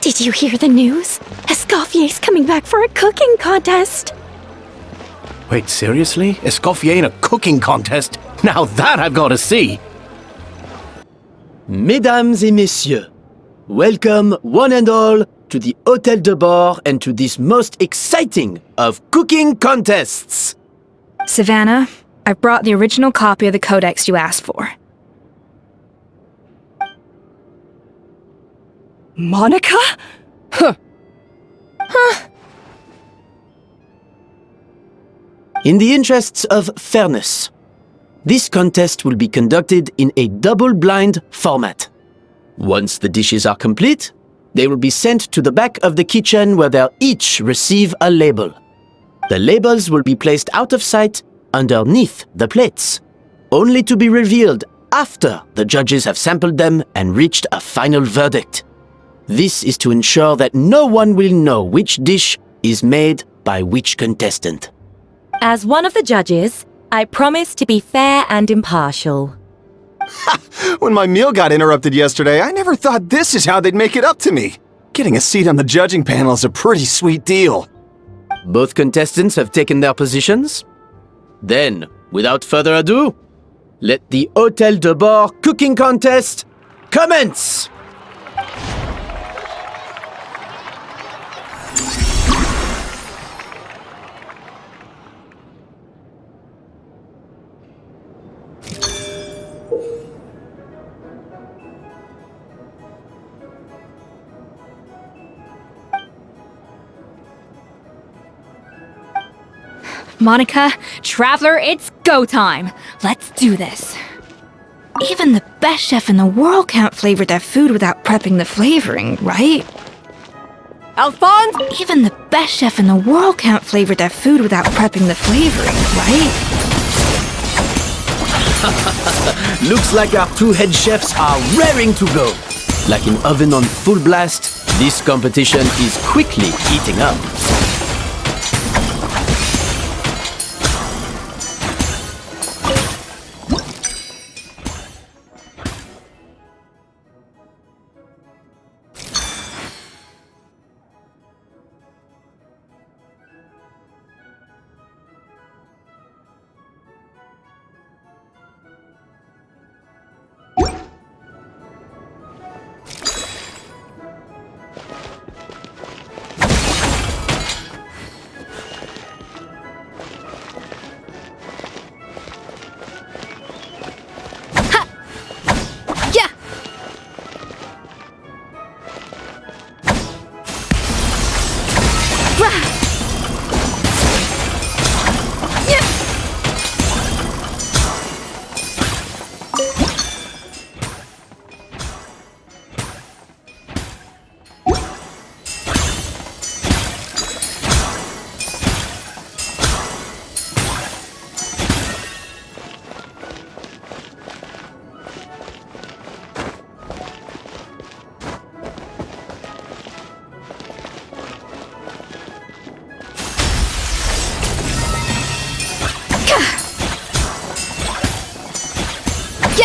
Did you hear the news? Escoffier's coming back for a cooking contest. Wait, seriously? Escoffier in a cooking contest? Now that I've got to see! Mesdames et messieurs, welcome one and all to the Hôtel de Bord and to this most exciting of cooking contests. Savannah, I've brought the original copy of the codex you asked for. Monica? Huh. In the interests of fairness, this contest will be conducted in a double-blind format. Once the dishes are complete, they will be sent to the back of the kitchen where they'll each receive a label. The labels will be placed out of sight underneath the plates, only to be revealed after the judges have sampled them and reached a final verdict. This is to ensure that no one will know which dish is made by which contestant. As one of the judges, I promise to be fair and impartial. When my meal got interrupted yesterday, I never thought this is how they'd make it up to me. Getting a seat on the judging panel is a pretty sweet deal. Both contestants have taken their positions? Then, without further ado, let the Hôtel de Bord cooking contest commence! Monica, Traveler, it's go time. Let's do this. Even the best chef in the world can't flavor their food without prepping the flavoring, right? Alphonse! Even the best chef in the world can't flavor their food without prepping the flavoring, right? Looks like our two head chefs are raring to go. Like an oven on full blast, this competition is quickly heating up.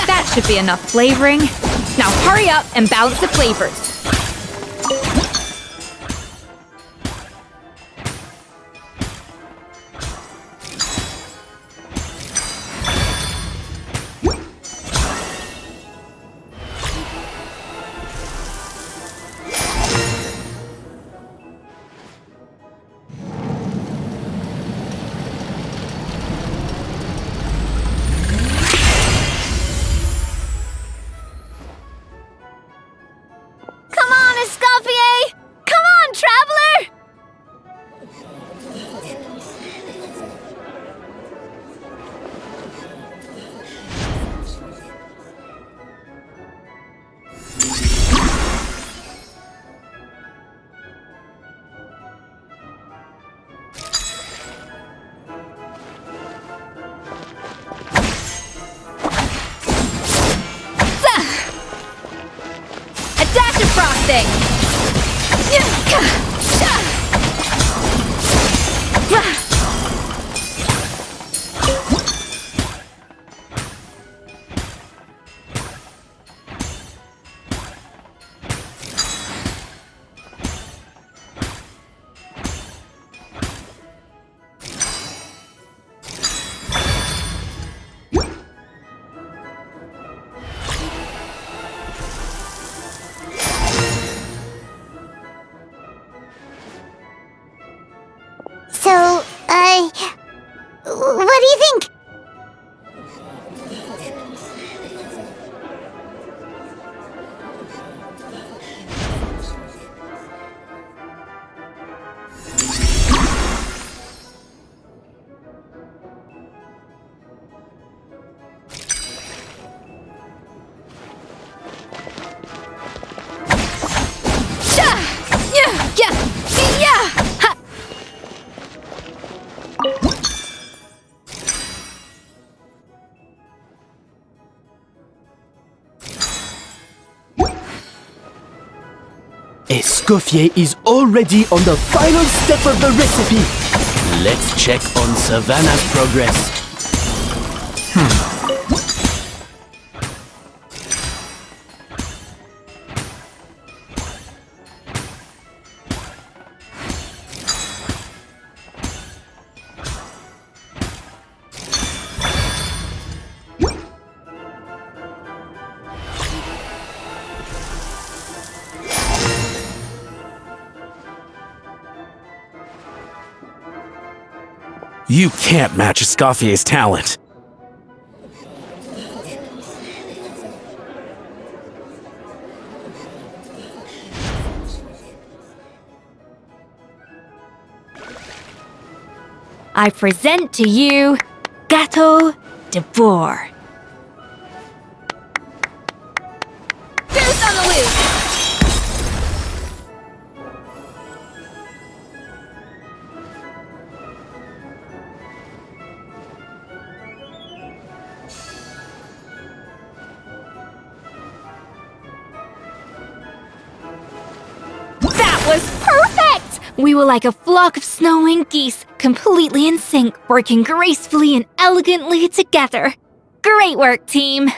That should be enough flavoring. Now hurry up and balance the flavors. Frosting! Escoffier is already on the final step of the recipe. Let's check on Savannah's progress. You can't match Escoffier's talent. I present to you Gâteau de Bourg. Goose on the loose! That was perfect! We were like a flock of snowing geese, completely in sync, working gracefully and elegantly together. Great work, team!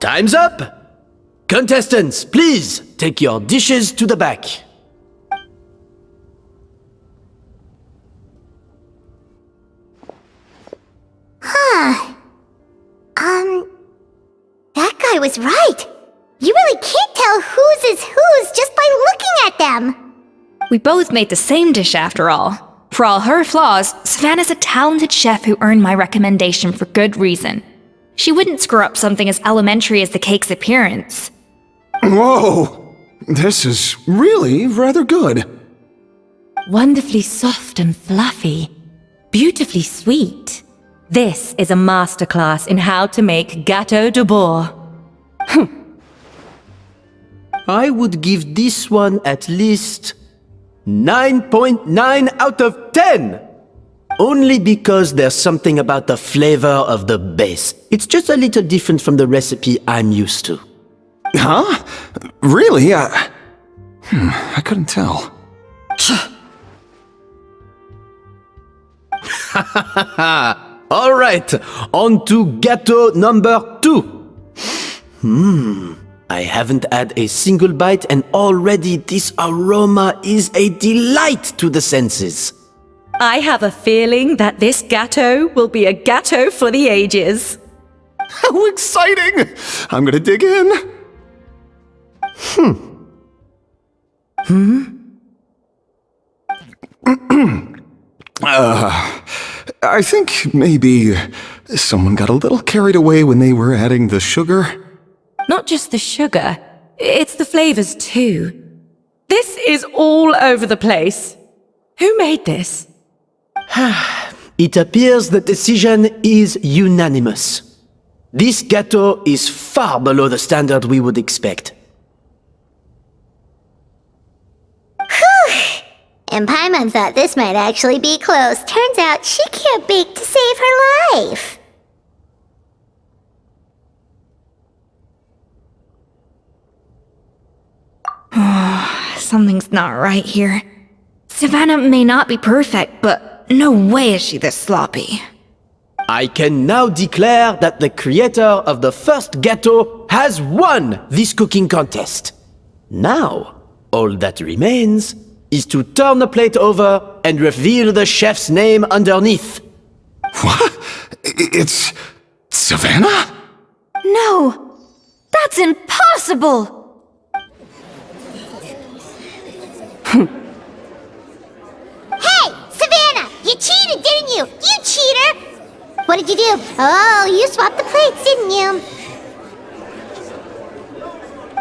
Time's up! Contestants, please take your dishes to the back. That guy was right. You really can't tell whose is whose just by looking at them. We both made the same dish after all. For all her flaws, Savannah's a talented chef who earned my recommendation for good reason. She wouldn't screw up something as elementary as the cake's appearance. Whoa! This is really rather good. Wonderfully soft and fluffy. Beautifully sweet. This is a masterclass in how to make Gâteau de Bourg. I would give this one at least 9.9 out of 10! Only because there's something about the flavor of the base. It's just a little different from the recipe I'm used to. Huh? Really? I couldn't tell. All right, on to gâteau number 2. I haven't had a single bite and already this aroma is a delight to the senses. I have a feeling that this gâteau will be a gâteau for the ages. How exciting! I'm gonna dig in. I think maybe someone got a little carried away when they were adding the sugar. Not just the sugar, it's the flavors too. This is all over the place. Who made this? It appears the decision is unanimous. This gâteau is far below the standard we would expect. And Paimon thought this might actually be close. Turns out she can't bake to save her life. Something's not right here. Savannah may not be perfect, but no way is she this sloppy. I can now declare that the creator of the first gâteau has won this cooking contest. Now, all that remains is to turn the plate over and reveal the chef's name underneath. What? It's Savannah? No! That's impossible! Hey, Savannah! You cheated, didn't you? You cheater! What did you do? Oh, you swapped the plates, didn't you?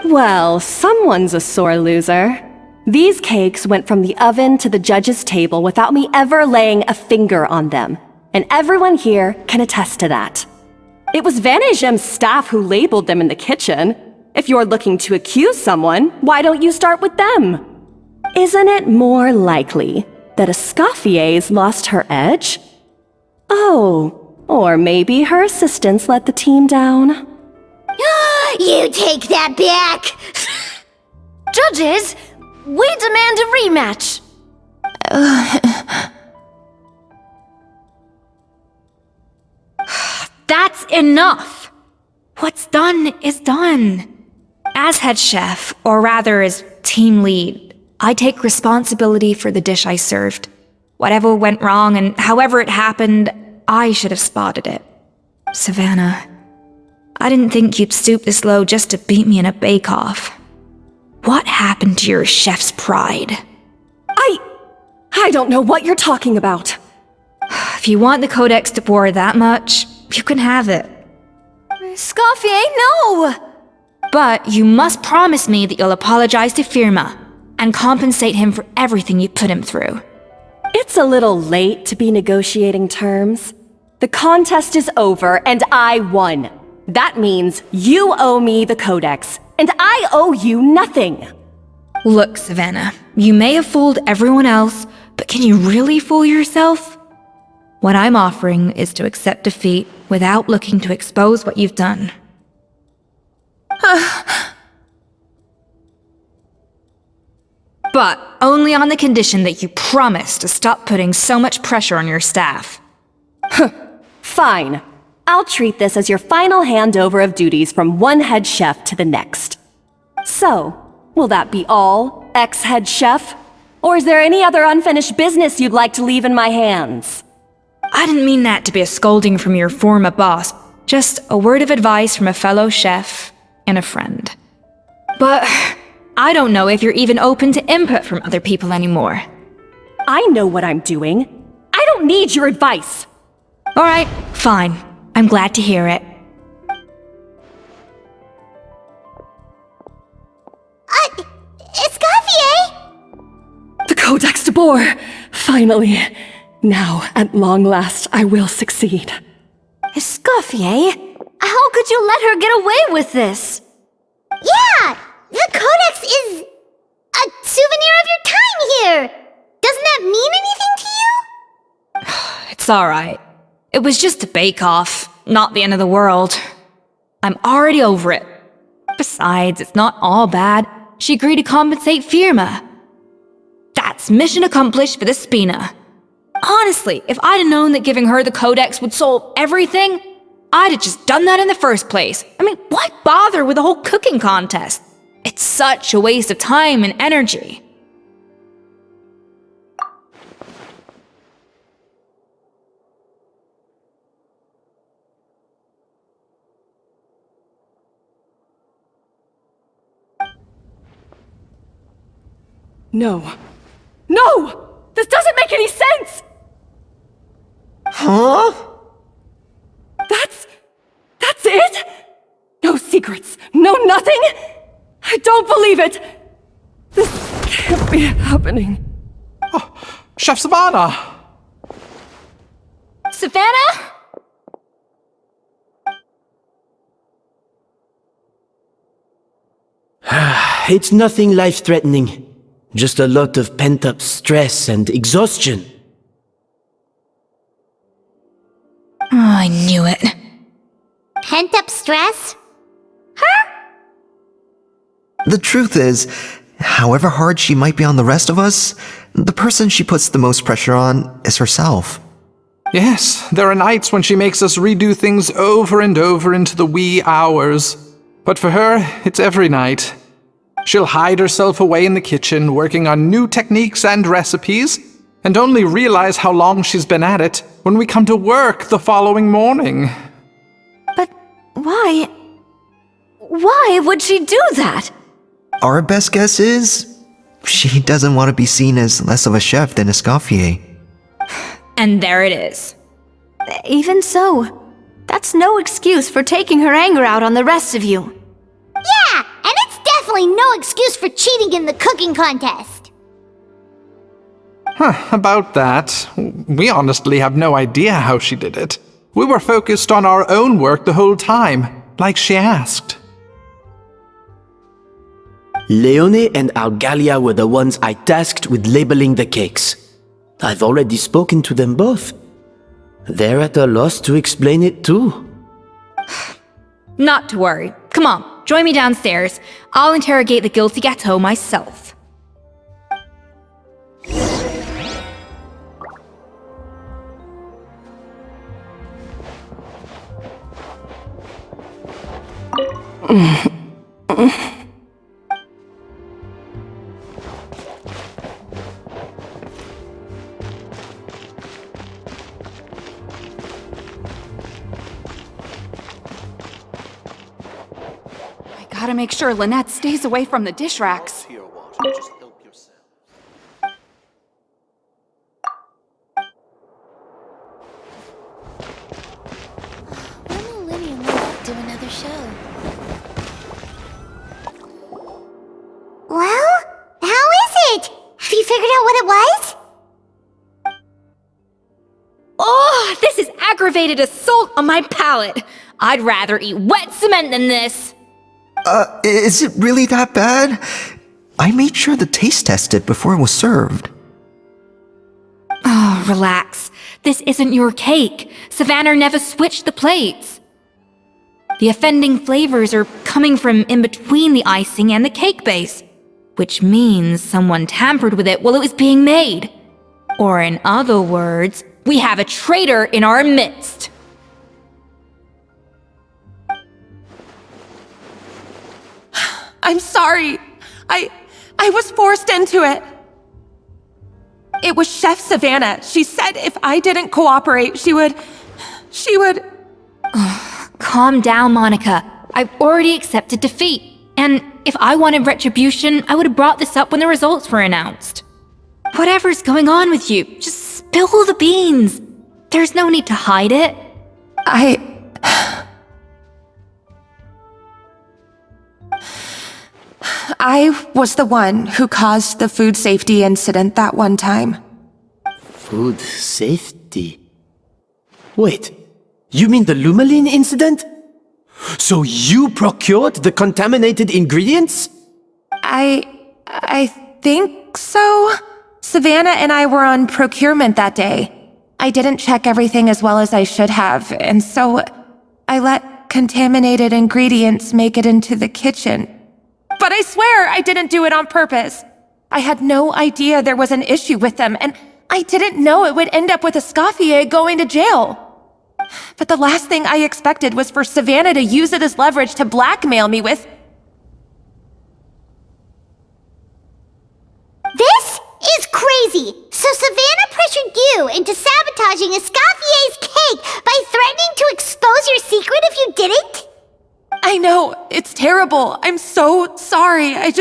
Well, someone's a sore loser. These cakes went from the oven to the judge's table without me ever laying a finger on them. And everyone here can attest to that. It was Vanejem's staff who labeled them in the kitchen. If you're looking to accuse someone, why don't you start with them? Isn't it more likely that Escoffier's lost her edge? Oh, or maybe her assistants let the team down. You take that back! Judges, we demand a rematch. That's enough! What's done is done. As head chef, or rather as team lead, I take responsibility for the dish I served. Whatever went wrong and however it happened, I should have spotted it. Savannah, I didn't think you'd stoop this low just to beat me in a bake-off. What happened to your chef's pride? I don't know what you're talking about. If you want the Codex de Boer that much, you can have it. Escoffier, no! But you must promise me that you'll apologize to Firma and compensate him for everything you put him through. It's a little late to be negotiating terms. The contest is over and I won. That means you owe me the Codex, and I owe you nothing. Look, Savannah, you may have fooled everyone else, but can you really fool yourself? What I'm offering is to accept defeat without looking to expose what you've done. But only on the condition that you promise to stop putting so much pressure on your staff. Fine. I'll treat this as your final handover of duties from one head chef to the next. So, will that be all, ex-head chef? Or is there any other unfinished business you'd like to leave in my hands? I didn't mean that to be a scolding from your former boss, just a word of advice from a fellow chef and a friend. But I don't know if you're even open to input from other people anymore. I know what I'm doing. I don't need your advice. All right, fine. I'm glad to hear it. Escoffier! The Codex de Boer! Finally. Now, at long last, I will succeed. Escoffier? How could you let her get away with this? Yeah! The Codex is a souvenir of your time here! Doesn't that mean anything to you? It's all right. It was just a bake-off, not the end of the world. I'm already over it. Besides, it's not all bad. She agreed to compensate Firma. That's mission accomplished for the Spina. Honestly, if I'd have known that giving her the Codex would solve everything, I'd have just done that in the first place. I mean, why bother with the whole cooking contest? It's such a waste of time and energy. No. No! This doesn't make any sense! Huh? That's it? No secrets, no nothing? I don't believe it! This can't be happening. Oh, Chef Savannah! Savannah? It's nothing life-threatening. Just a lot of pent-up stress and exhaustion. Oh, I knew it. Pent-up stress? The truth is, however hard she might be on the rest of us, the person she puts the most pressure on is herself. Yes, there are nights when she makes us redo things over and over into the wee hours. But for her, it's every night. She'll hide herself away in the kitchen, working on new techniques and recipes, and only realize how long she's been at it when we come to work the following morning. But why? Why would she do that? Our best guess is She doesn't want to be seen as less of a chef than Escoffier. And there it is. Even so, that's no excuse for taking her anger out on the rest of you. Yeah, and it's definitely no excuse for cheating in the cooking contest. About that, we honestly have no idea how she did it. We were focused on our own work the whole time, like she asked. Leone and Algalia were the ones I tasked with labeling the cakes. I've already spoken to them both. They're at a loss to explain it too. Not to worry. Come on, join me downstairs. I'll interrogate the guilty gâteau myself. Gotta make sure Lynette stays away from the dish racks. When will Lily and Lynette do another show? Well, how is it? Have you figured out what it was? Oh, this is aggravated assault on my palate. I'd rather eat wet cement than this. Is it really that bad? I made sure to taste test it before it was served. Oh, relax. This isn't your cake. Savannah never switched the plates. The offending flavors are coming from in between the icing and the cake base, which means someone tampered with it while it was being made. Or in other words, we have a traitor in our midst. I'm sorry. I was forced into it. It was Chef Savannah. She said if I didn't cooperate, she would... Calm down, Monica. I've already accepted defeat. And if I wanted retribution, I would have brought this up when the results were announced. Whatever's going on with you, just spill the beans. There's no need to hide it. I was the one who caused the food safety incident that one time. Food safety? Wait, you mean the Lumaline incident? So you procured the contaminated ingredients? I think so. Savannah and I were on procurement that day. I didn't check everything as well as I should have, and so I let contaminated ingredients make it into the kitchen. But I swear I didn't do it on purpose. I had no idea there was an issue with them, and I didn't know it would end up with Escoffier going to jail. But the last thing I expected was for Savannah to use it as leverage to blackmail me with... This is crazy! So Savannah pressured you into sabotaging Escoffier's cake by threatening to expose your secret if you didn't? I know, it's terrible. I'm so sorry. I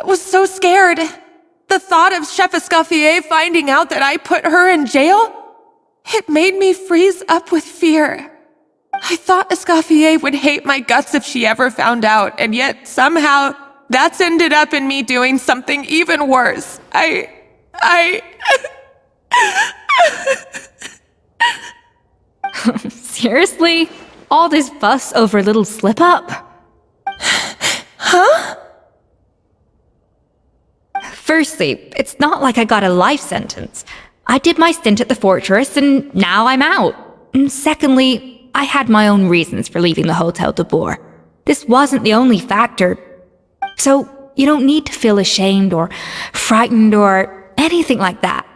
was so scared. The thought of Chef Escoffier finding out that I put her in jail, it made me freeze up with fear. I thought Escoffier would hate my guts if she ever found out, and yet somehow that's ended up in me doing something even worse. Seriously? All this fuss over a little slip-up? Huh? Firstly, it's not like I got a life sentence. I did my stint at the fortress, and now I'm out. And secondly, I had my own reasons for leaving the Hotel de Boer. This wasn't the only factor. So, you don't need to feel ashamed or frightened or anything like that.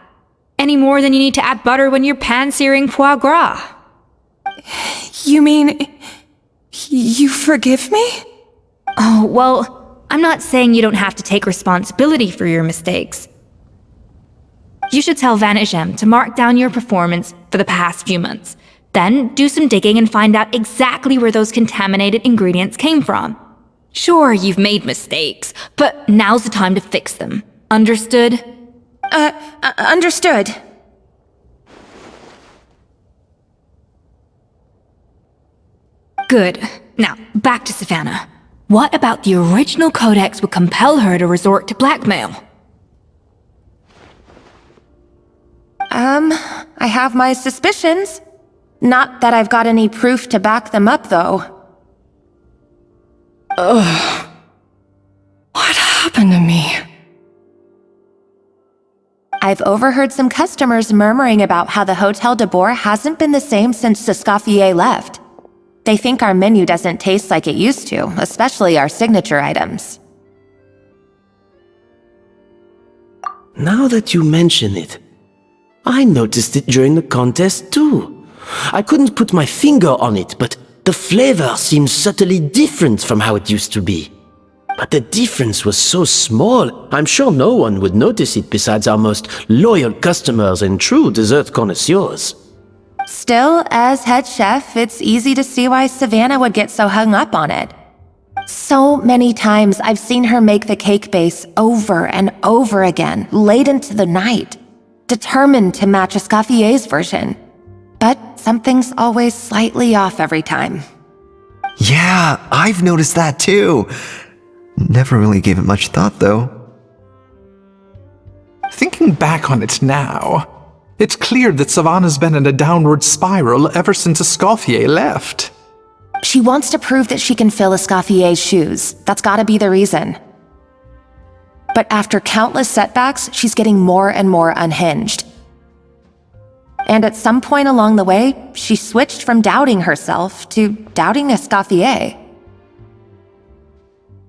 Any more than you need to add butter when you're pan-searing foie gras. You mean... you forgive me? Oh, well, I'm not saying you don't have to take responsibility for your mistakes. You should tell Vanagem to mark down your performance for the past few months. Then do some digging and find out exactly where those contaminated ingredients came from. Sure, you've made mistakes, but now's the time to fix them. Understood? Understood. Good. Now, back to Savannah. What about the original codex would compel her to resort to blackmail? I have my suspicions. Not that I've got any proof to back them up, though. Ugh. What happened to me? I've overheard some customers murmuring about how the Hotel de Boer hasn't been the same since Escoffier left. They think our menu doesn't taste like it used to, especially our signature items. Now that you mention it, I noticed it during the contest too. I couldn't put my finger on it, but the flavor seems subtly different from how it used to be. But the difference was so small, I'm sure no one would notice it besides our most loyal customers and true dessert connoisseurs. Still, as head chef, it's easy to see why Savannah would get so hung up on it. So many times I've seen her make the cake base over and over again, late into the night, determined to match Escoffier's version. But something's always slightly off every time. Yeah, I've noticed that too. Never really gave it much thought, though. Thinking back on it now, it's clear that Savannah's been in a downward spiral ever since Escoffier left. She wants to prove that she can fill Escoffier's shoes. That's gotta be the reason. But after countless setbacks, she's getting more and more unhinged. And at some point along the way, she switched from doubting herself to doubting Escoffier.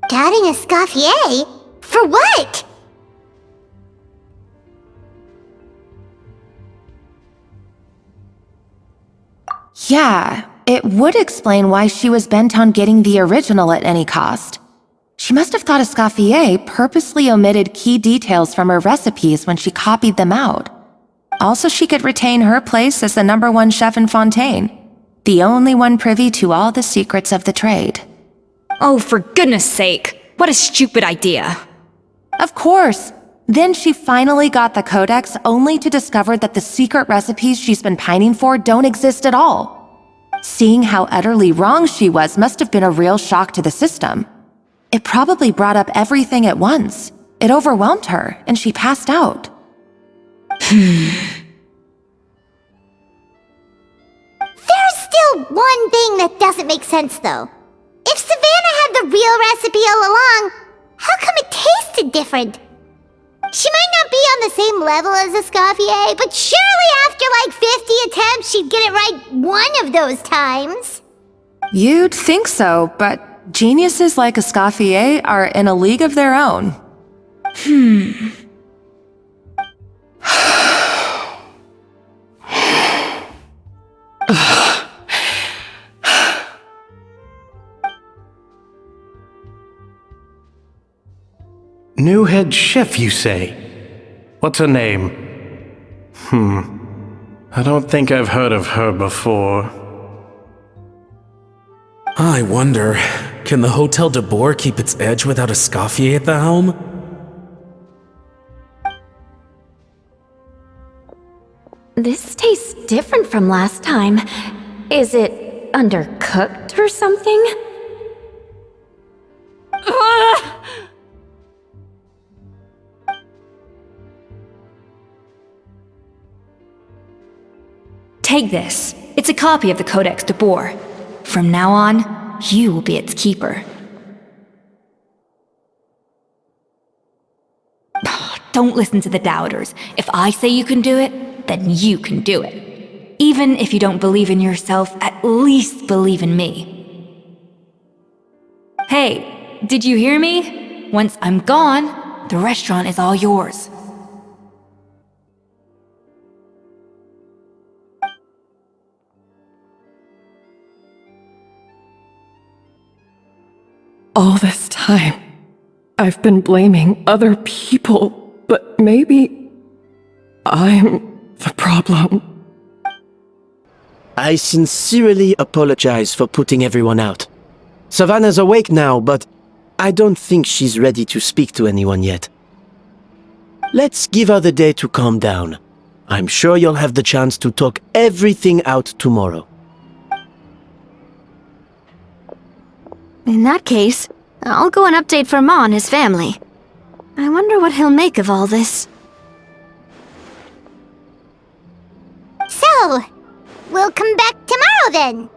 Doubting Escoffier? For what? Yeah, it would explain why she was bent on getting the original at any cost. She must have thought Escoffier purposely omitted key details from her recipes when she copied them out. Also, she could retain her place as the #1 chef in Fontaine, the only one privy to all the secrets of the trade. Oh, for goodness sake, what a stupid idea. Of course. Then she finally got the codex only to discover that the secret recipes she's been pining for don't exist at all. Seeing how utterly wrong she was must have been a real shock to the system. It probably brought up everything at once. It overwhelmed her, and she passed out. There's still one thing that doesn't make sense, though. If Savannah had the real recipe all along, how come it tasted different? She might not be on the same level as Escoffier, but surely after like 50 attempts, she'd get it right one of those times. You'd think so, but geniuses like Escoffier are in a league of their own. New head chef, you say? What's her name? I don't think I've heard of her before. I wonder, can the Hotel de Boer keep its edge without Escoffier at the helm? This tastes different from last time. Is it undercooked or something? Take this. It's a copy of the Codex de Boer. From now on, you will be its keeper. Don't listen to the doubters. If I say you can do it, then you can do it. Even if you don't believe in yourself, at least believe in me. Hey, did you hear me? Once I'm gone, the restaurant is all yours. All this time, I've been blaming other people, but maybe I'm the problem. I sincerely apologize for putting everyone out. Savannah's awake now, but I don't think she's ready to speak to anyone yet. Let's give her the day to calm down. I'm sure you'll have the chance to talk everything out tomorrow. In that case, I'll go and update for Ma and his family. I wonder what he'll make of all this. So, we'll come back tomorrow then.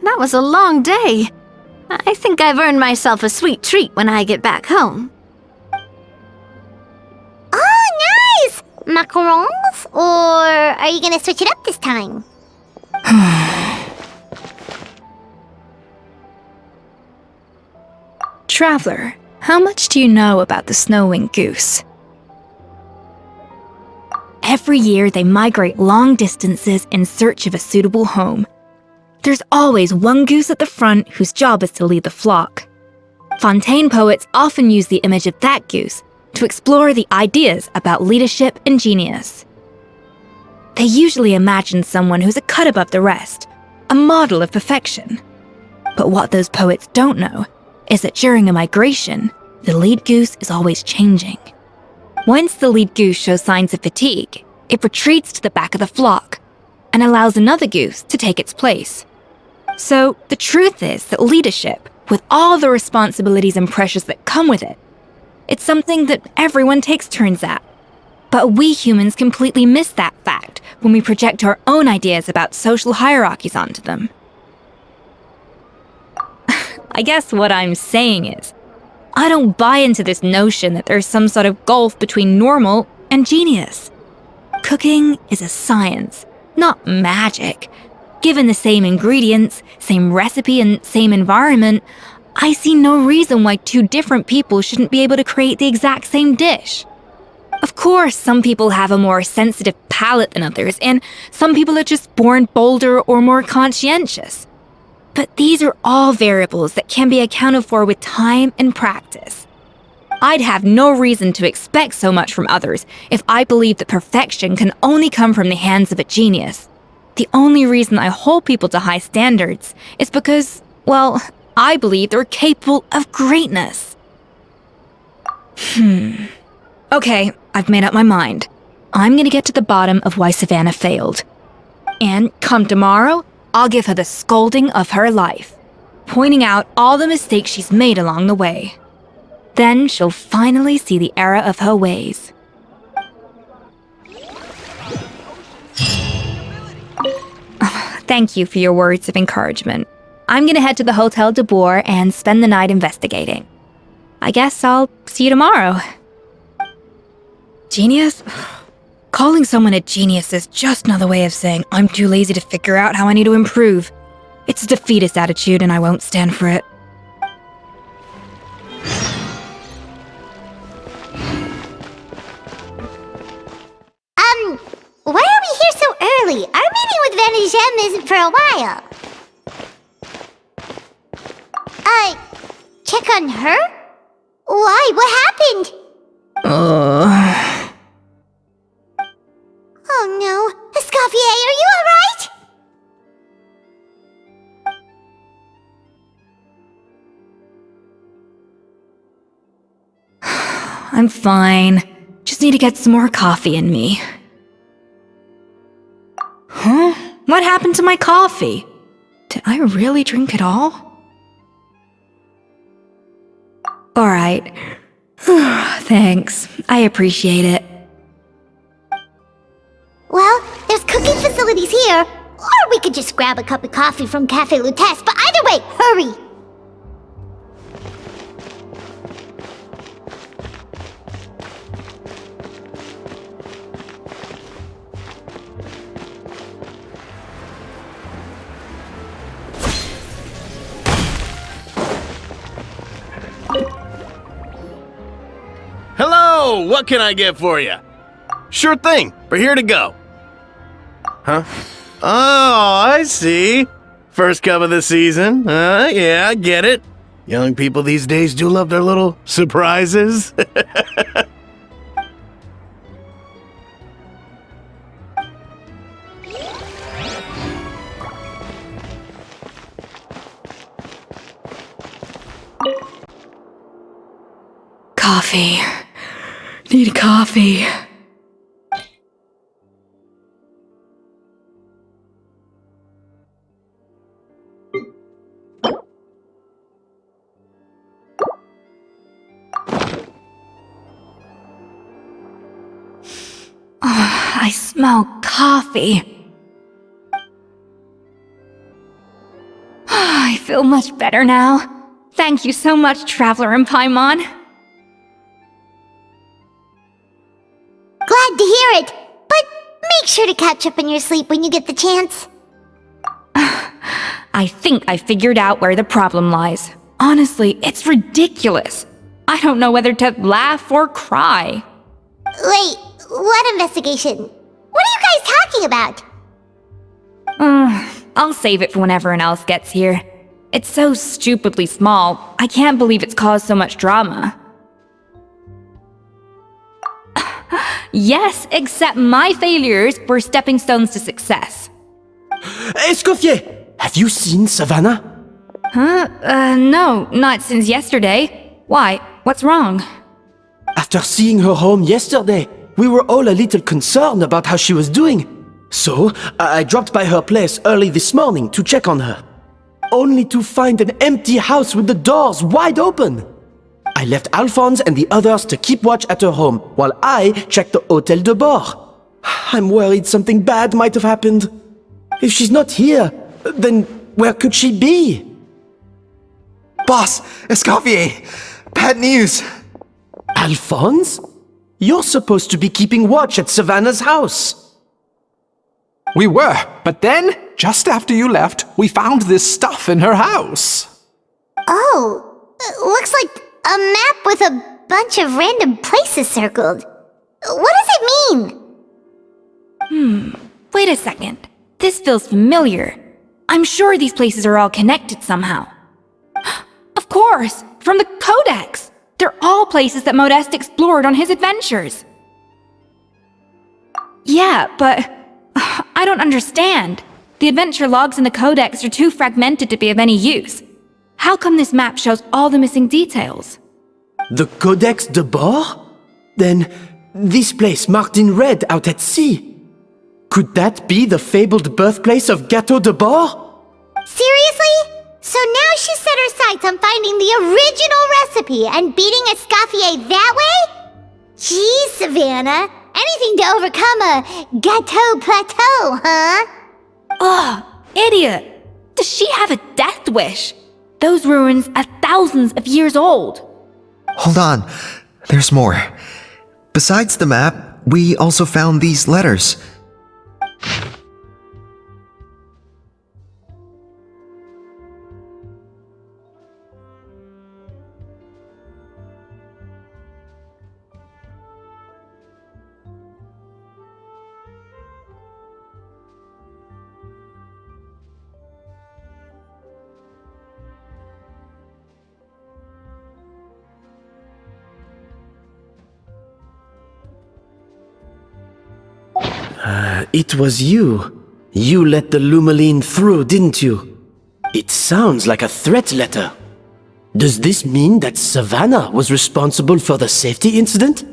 That was a long day. I think I've earned myself a sweet treat when I get back home. Oh, nice! Macarons? Or are you gonna switch it up this time? Traveler, how much do you know about the snow-winged goose? Every year they migrate long distances in search of a suitable home. There's always one goose at the front whose job is to lead the flock. Fontaine poets often use the image of that goose to explore the ideas about leadership and genius. They usually imagine someone who's a cut above the rest, a model of perfection. But what those poets don't know is that during a migration, the lead goose is always changing. Once the lead goose shows signs of fatigue, it retreats to the back of the flock and allows another goose to take its place. So the truth is that leadership, with all the responsibilities and pressures that come with it, it's something that everyone takes turns at. But we humans completely miss that fact when we project our own ideas about social hierarchies onto them. I guess what I'm saying is, I don't buy into this notion that there's some sort of gulf between normal and genius. Cooking is a science, not magic. Given the same ingredients, same recipe, and same environment, I see no reason why two different people shouldn't be able to create the exact same dish. Of course, some people have a more sensitive palate than others, and some people are just born bolder or more conscientious. But these are all variables that can be accounted for with time and practice. I'd have no reason to expect so much from others if I believed that perfection can only come from the hands of a genius. The only reason I hold people to high standards is because, well, I believe they're capable of greatness. Okay, I've made up my mind. I'm gonna get to the bottom of why Savannah failed. And come tomorrow, I'll give her the scolding of her life, pointing out all the mistakes she's made along the way. Then she'll finally see the error of her ways. Thank you for your words of encouragement. I'm gonna head to the Hotel de Boer and spend the night investigating. I guess I'll see you tomorrow. Genius? Calling someone a genius is just another way of saying I'm too lazy to figure out how I need to improve. It's a defeatist attitude and I won't stand for it. Why are we here so early? Our meeting with Vanagem isn't for a while. Check on her? Why? What happened? Oh no. Escoffier, are you alright? I'm fine. Just need to get some more coffee in me. Huh? What happened to my coffee? Did I really drink it all? Alright. Thanks. I appreciate it. Well, there's cooking facilities here. Or we could just grab a cup of coffee from Cafe Lutece, but either way, hurry! Hello! What can I get for you? Sure thing. We're here to go. Huh? Oh, I see. First cup of the season. Yeah, I get it. Young people these days do love their little surprises. Coffee. Need coffee. I smell coffee. I feel much better now. Thank you so much, Traveler in Paimon. Glad to hear it, but make sure to catch up on your sleep when you get the chance. I think I figured out where the problem lies. Honestly, it's ridiculous. I don't know whether to laugh or cry. Wait, what investigation? What are you guys talking about? I'll save it for when everyone else gets here. It's so stupidly small, I can't believe it's caused so much drama. Yes, except my failures were stepping stones to success. Escoffier! Have you seen Savannah? No, not since yesterday. Why? What's wrong? After seeing her home yesterday, we were all a little concerned about how she was doing. So, I dropped by her place early this morning to check on her. Only to find an empty house with the doors wide open. I left Alphonse and the others to keep watch at her home, while I checked the Hotel de Bord. I'm worried something bad might have happened. If she's not here, then where could she be? Boss, Escoffier! Bad news! Alphonse? You're supposed to be keeping watch at Savannah's house. We were, but then, just after you left, we found this stuff in her house. Oh, looks like a map with a bunch of random places circled. What does it mean? Wait a second. This feels familiar. I'm sure these places are all connected somehow. Of course, from the Codex. They're all places that Modeste explored on his adventures. Yeah, but I don't understand. The adventure logs in the Codex are too fragmented to be of any use. How come this map shows all the missing details? The Codex de Bord? Then, this place marked in red out at sea. Could that be the fabled birthplace of Gâteau de Bord? Seriously? So now she set her sights on finding the original recipe and beating Escoffier that way? Geez, Savannah. Anything to overcome a Gâteau plateau, huh? Ugh, idiot! Does she have a death wish? Those ruins are thousands of years old. Hold on, there's more. Besides the map, we also found these letters. It was you. You let the Lumaline through, didn't you? It sounds like a threat letter. Does this mean that Savannah was responsible for the safety incident?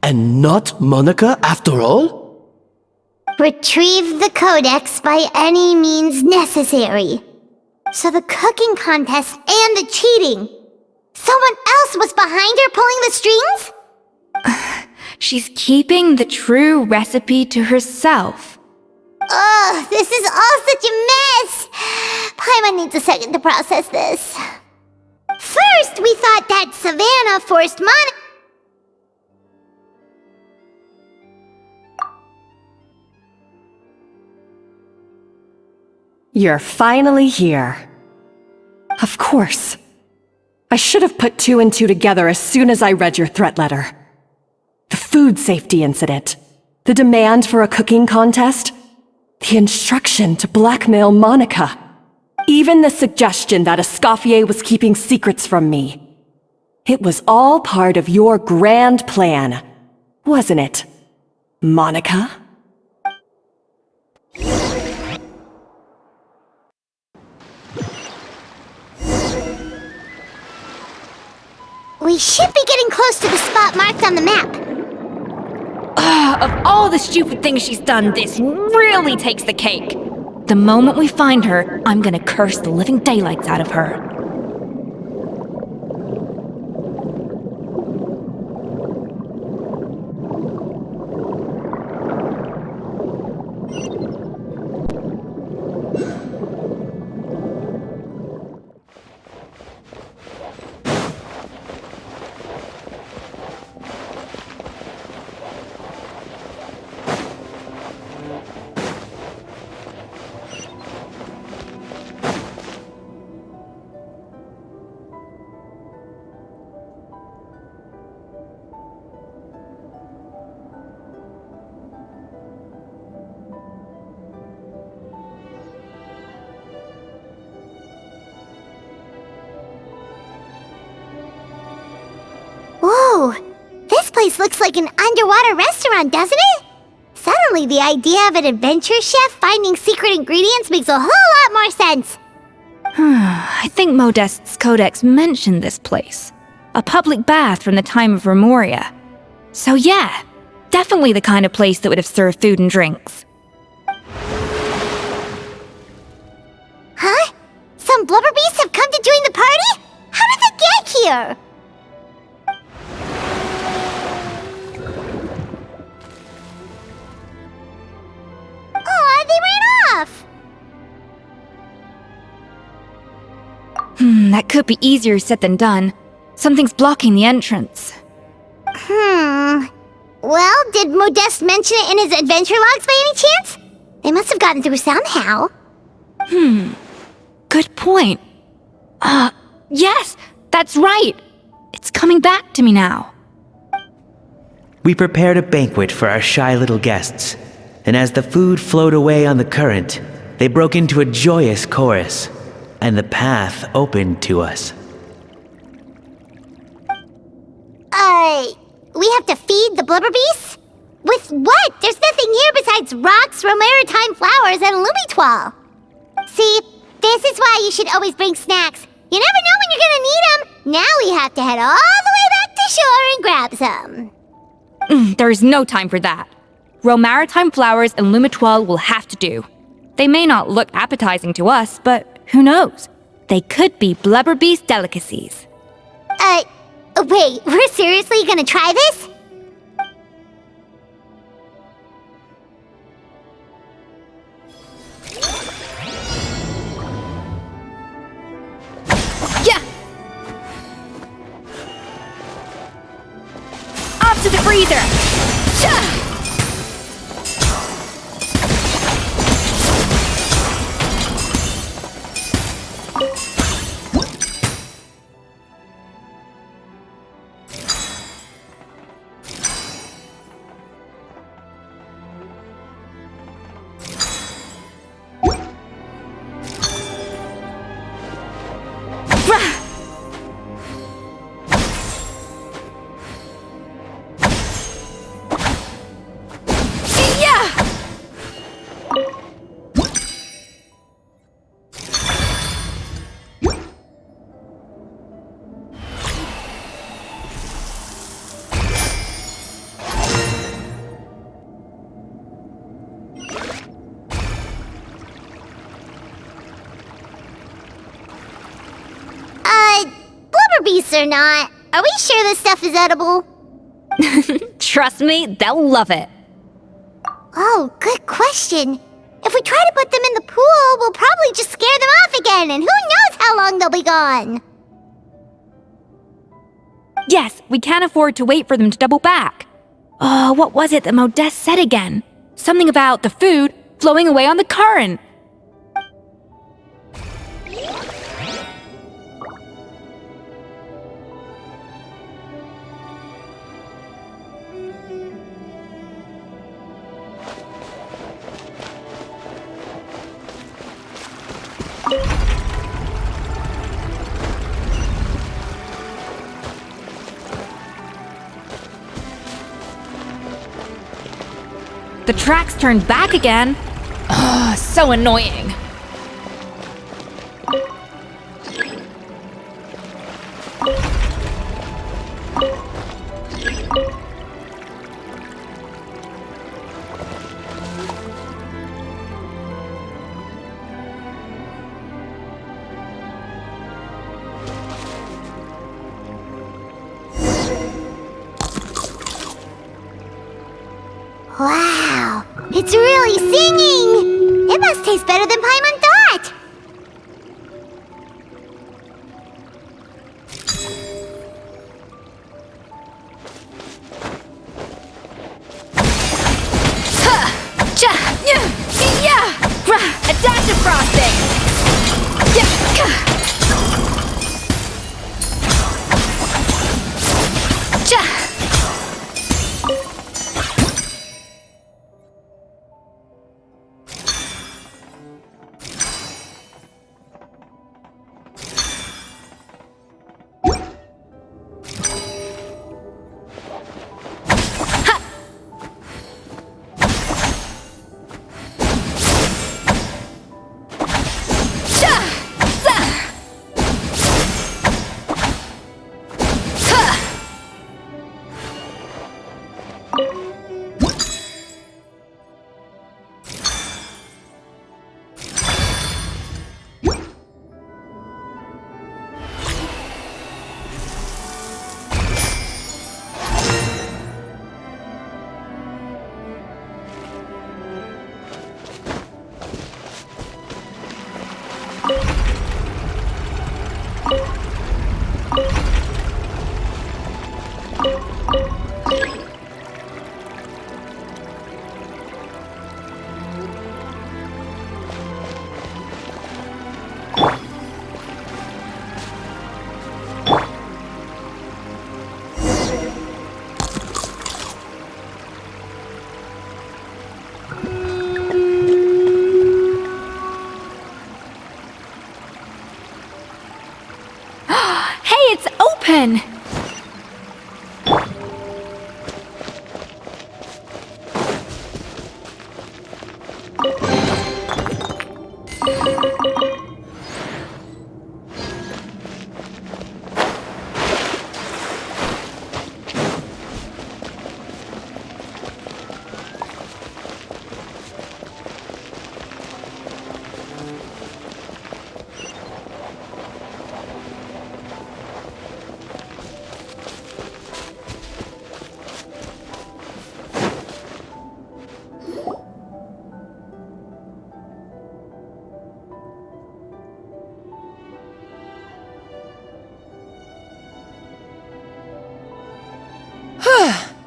And not Monica after all? Retrieve the Codex by any means necessary. So the cooking contest and the cheating. Someone else was behind her pulling the strings? She's keeping the true recipe to herself. Ugh, this is all such a mess! Paimon needs a second to process this. First, we thought that Savannah forced Monica. You're finally here. Of course. I should have put two and two together as soon as I read your threat letter. The food safety incident, the demand for a cooking contest, the instruction to blackmail Monica, even the suggestion that Escoffier was keeping secrets from me. It was all part of your grand plan, wasn't it, Monica? We should be getting close to the spot marked on the map. Of all the stupid things she's done, this really takes the cake. The moment we find her, I'm gonna curse the living daylights out of her. Whoa! This place looks like an underwater restaurant, doesn't it? Suddenly, the idea of an adventure chef finding secret ingredients makes a whole lot more sense. I think Modest's codex mentioned this place. A public bath from the time of Remoria. So yeah, definitely the kind of place that would have served food and drinks. Huh? Some blubber beasts have come to join the party? How did they get here? Aw, they ran off! That could be easier said than done. Something's blocking the entrance. Well, did Modeste mention it in his adventure logs by any chance? They must have gotten through somehow. Good point. Yes, that's right. It's coming back to me now. We prepared a banquet for our shy little guests, and as the food flowed away on the current, they broke into a joyous chorus, and the path opened to us. We have to feed the blubber beasts? With what? There's nothing here besides rocks, romaritime flowers, and lumitoile. See, this is why you should always bring snacks. You never know when you're gonna need them. Now we have to head all the way back to shore and grab some. There's no time for that. Romaritime flowers and lumitoile will have to do. They may not look appetizing to us, but who knows? They could be blubber beast delicacies. Wait, we're seriously gonna try this? Yeah! Off to the freezer! Shah! Beasts or not, are we sure this stuff is edible? Trust me, they'll love it. Oh, good question. If we try to put them in the pool, we'll probably just scare them off again, and who knows how long they'll be gone. Yes, we can't afford to wait for them to double back. Oh, what was it that Modeste said again? Something about the food flowing away on the current. The tracks turned back again. Ugh, so annoying. Wow, it's really singing! It must taste better than Paimon thought! A dash of frosting! It's open!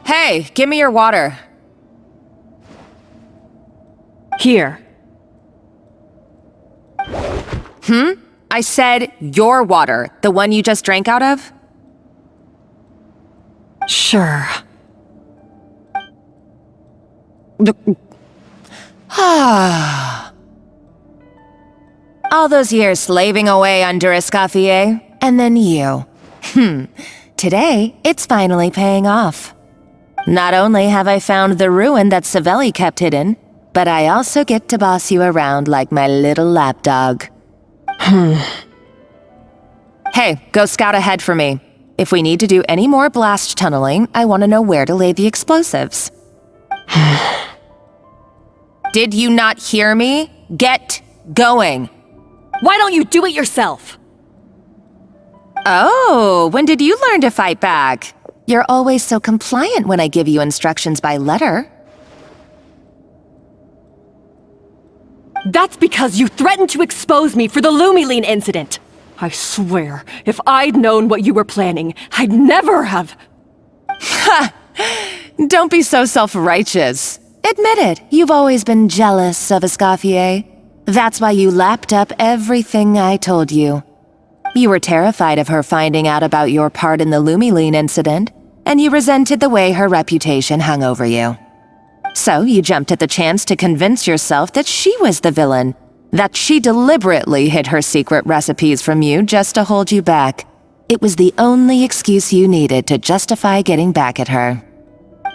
Hey, give me your water. Here. I said your water, the one you just drank out of? Sure. All those years slaving away under Escoffier, and then you. Today, it's finally paying off. Not only have I found the ruin that Savelli kept hidden, but I also get to boss you around like my little lapdog. Hey, go scout ahead for me. If we need to do any more blast tunneling, I want to know where to lay the explosives. Did you not hear me? Get going. Why don't you do it yourself? Oh, when did you learn to fight back? You're always so compliant when I give you instructions by letter. That's because you threatened to expose me for the Lumiline incident. I swear, if I'd known what you were planning, I'd never have... Ha! Don't be so self-righteous. Admit it, you've always been jealous of Escoffier. That's why you lapped up everything I told you. You were terrified of her finding out about your part in the Lumiline incident, and you resented the way her reputation hung over you. So you jumped at the chance to convince yourself that she was the villain, that she deliberately hid her secret recipes from you just to hold you back. It was the only excuse you needed to justify getting back at her.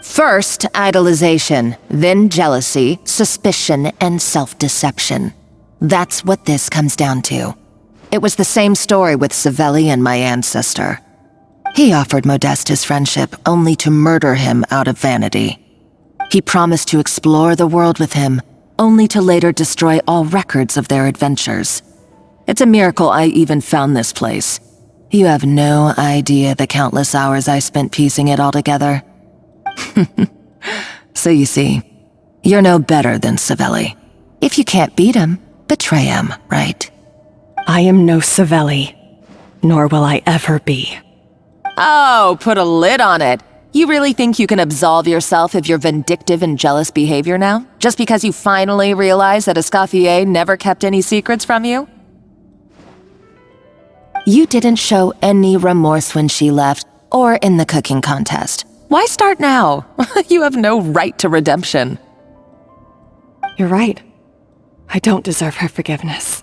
First, idolization, then jealousy, suspicion, and self-deception. That's what this comes down to. It was the same story with Savelli and my ancestor. He offered Modeste his friendship only to murder him out of vanity. He promised to explore the world with him, only to later destroy all records of their adventures. It's a miracle I even found this place. You have no idea the countless hours I spent piecing it all together. So you see, you're no better than Savelli. If you can't beat him, betray him, right? I am no Savelli, nor will I ever be. Oh, put a lid on it. You really think you can absolve yourself of your vindictive and jealous behavior now? Just because you finally realize that Escoffier never kept any secrets from you? You didn't show any remorse when she left, or in the cooking contest. Why start now? You have no right to redemption. You're right. I don't deserve her forgiveness.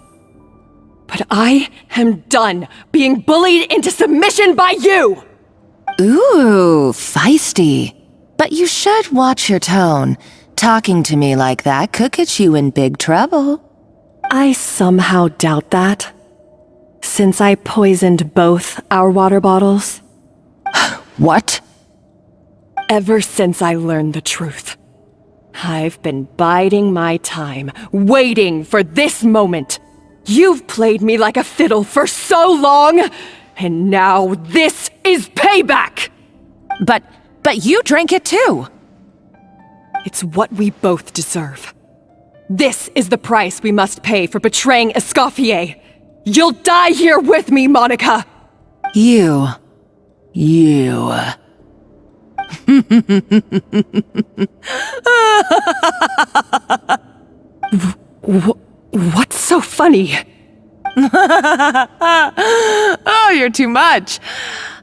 But I am done being bullied into submission by you! Ooh, feisty. But you should watch your tone. Talking to me like that could get you in big trouble. I somehow doubt that. Since I poisoned both our water bottles. What? Ever since I learned the truth, I've been biding my time, waiting for this moment. You've played me like a fiddle for so long, and now this is payback! But you drank it too! It's what we both deserve. This is the price we must pay for betraying Escoffier. You'll die here with me, Monica! You. What's so funny? Oh, you're too much.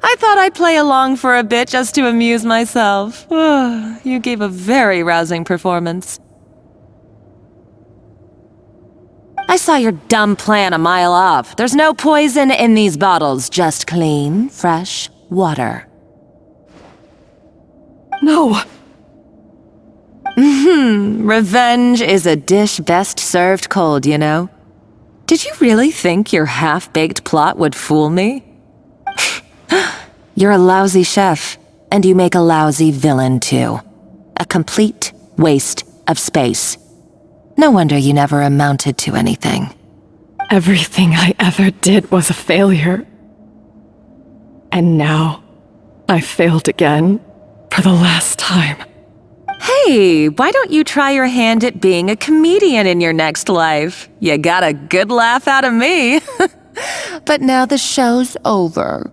I thought I'd play along for a bit just to amuse myself. You gave a very rousing performance. I saw your dumb plan a mile off. There's no poison in these bottles, just clean, fresh water. No. Revenge is a dish best served cold, you know? Did you really think your half-baked plot would fool me? You're a lousy chef, and you make a lousy villain, too. A complete waste of space. No wonder you never amounted to anything. Everything I ever did was a failure. And now, I failed again, for the last time. Hey, why don't you try your hand at being a comedian in your next life? You got a good laugh out of me. But now the show's over.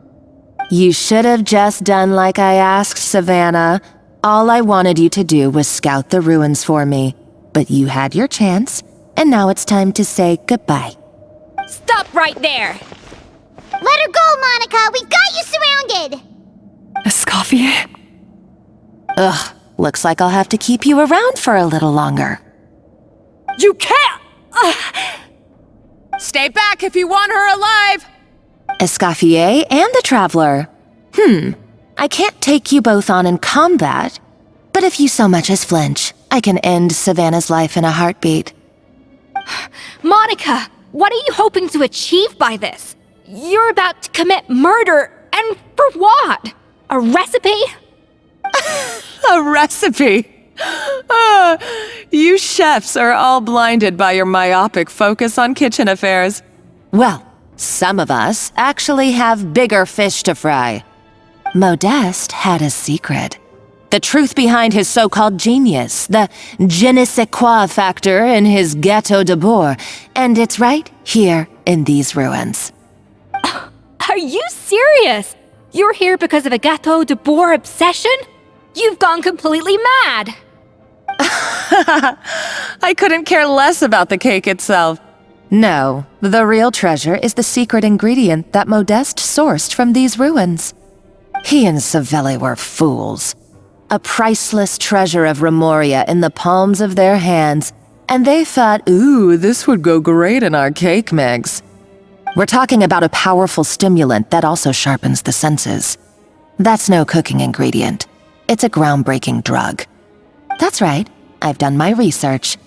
You should have just done like I asked, Savannah. All I wanted you to do was scout the ruins for me. But you had your chance, and now it's time to say goodbye. Stop right there! Let her go, Monica! We've got you surrounded! Escoffier? Ugh, looks like I'll have to keep you around for a little longer. You can't! Stay back if you want her alive! Escoffier and the Traveler. I can't take you both on in combat, but if you so much as flinch, I can end Savannah's life in a heartbeat. Monica, what are you hoping to achieve by this? You're about to commit murder, and for what? A recipe? A recipe? You chefs are all blinded by your myopic focus on kitchen affairs. Well, some of us actually have bigger fish to fry. Modeste had a secret. The truth behind his so-called genius, the je ne sais quoi factor in his Gâteau de Bourg, and it's right here in these ruins. Are you serious? You're here because of a Gâteau de Bourg obsession? You've gone completely mad! I couldn't care less about the cake itself. No, the real treasure is the secret ingredient that Modeste sourced from these ruins. He and Savelli were fools. A priceless treasure of Remoria in the palms of their hands, and they thought, ooh, this would go great in our cake mix. We're talking about a powerful stimulant that also sharpens the senses. That's no cooking ingredient. It's a groundbreaking drug. That's right, I've done my research.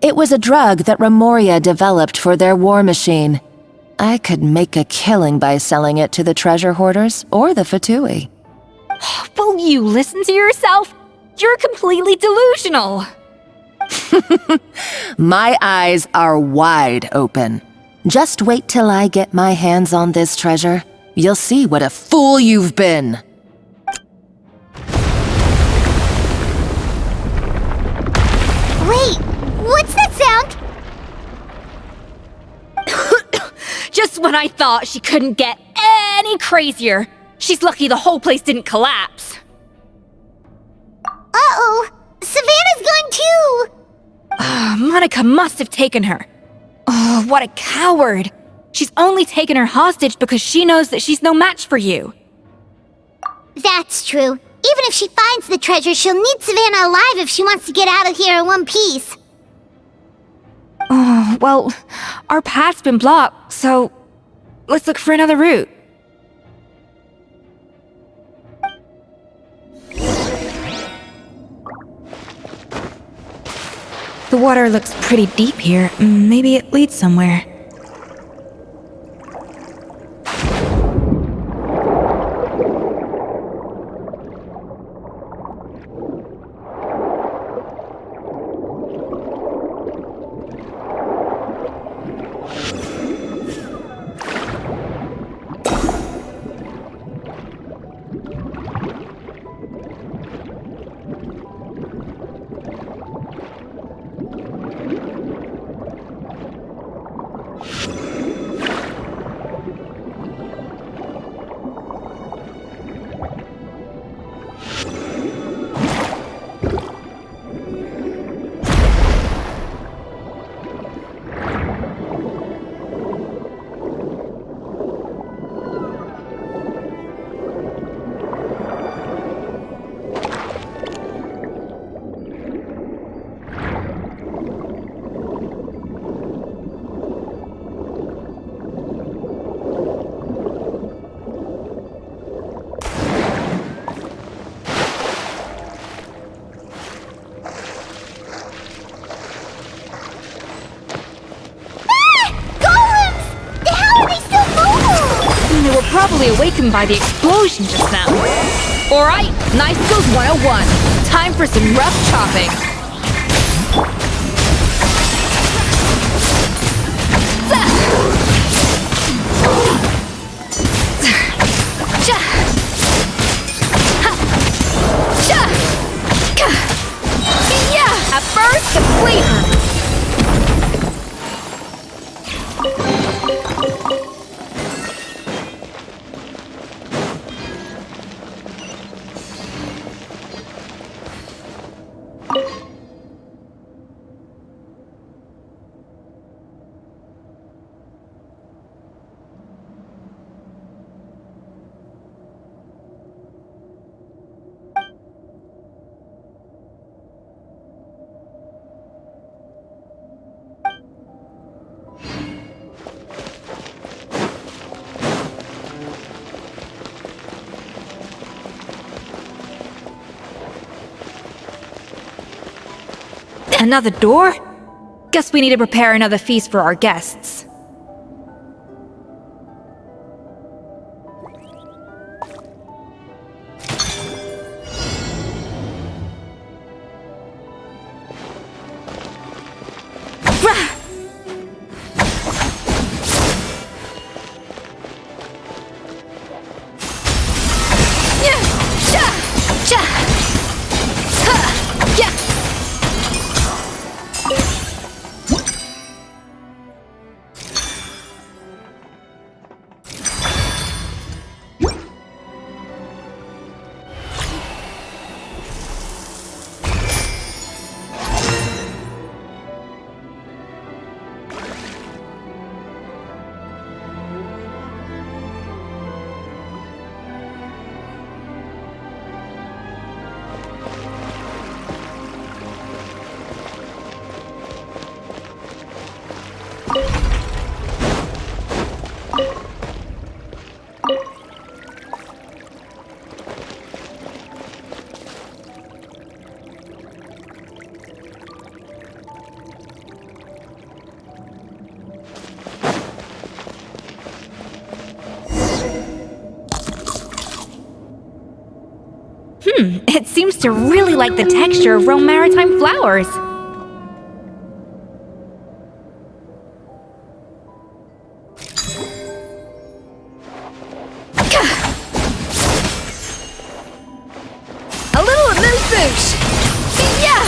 It was a drug that Remoria developed for their war machine. I could make a killing by selling it to the treasure hoarders or the Fatui. Will you listen to yourself? You're completely delusional. My eyes are wide open. Just wait till I get my hands on this treasure. You'll see what a fool you've been. when I thought she couldn't get any crazier. She's lucky the whole place didn't collapse. Uh-oh! Savannah's going too! Monica must have taken her. Oh, what a coward. She's only taken her hostage because she knows that she's no match for you. That's true. Even if she finds the treasure, she'll need Savannah alive if she wants to get out of here in one piece. Oh, well, our path's been blocked, so let's look for another route. The water looks pretty deep here. Maybe it leads somewhere. Probably awakened by the explosion just now. Alright, Nice Skills 101. Time for some rough chopping. At first, the flavor. Another door? Guess we need to prepare another feast for our guests. It seems to really like the texture of Rome Maritime flowers. A little amuse-bouche! Yeah!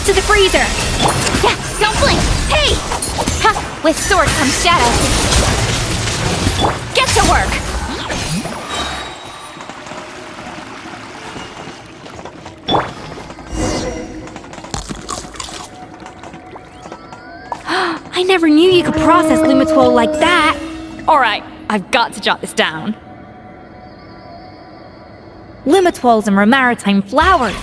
to the freezer! Yeah, don't blink! Hey! Ha! With sword comes shadow. Get to work! I never knew you could process Lumitwol like that! Alright, I've got to jot this down. Lumitwols and maritime flowers.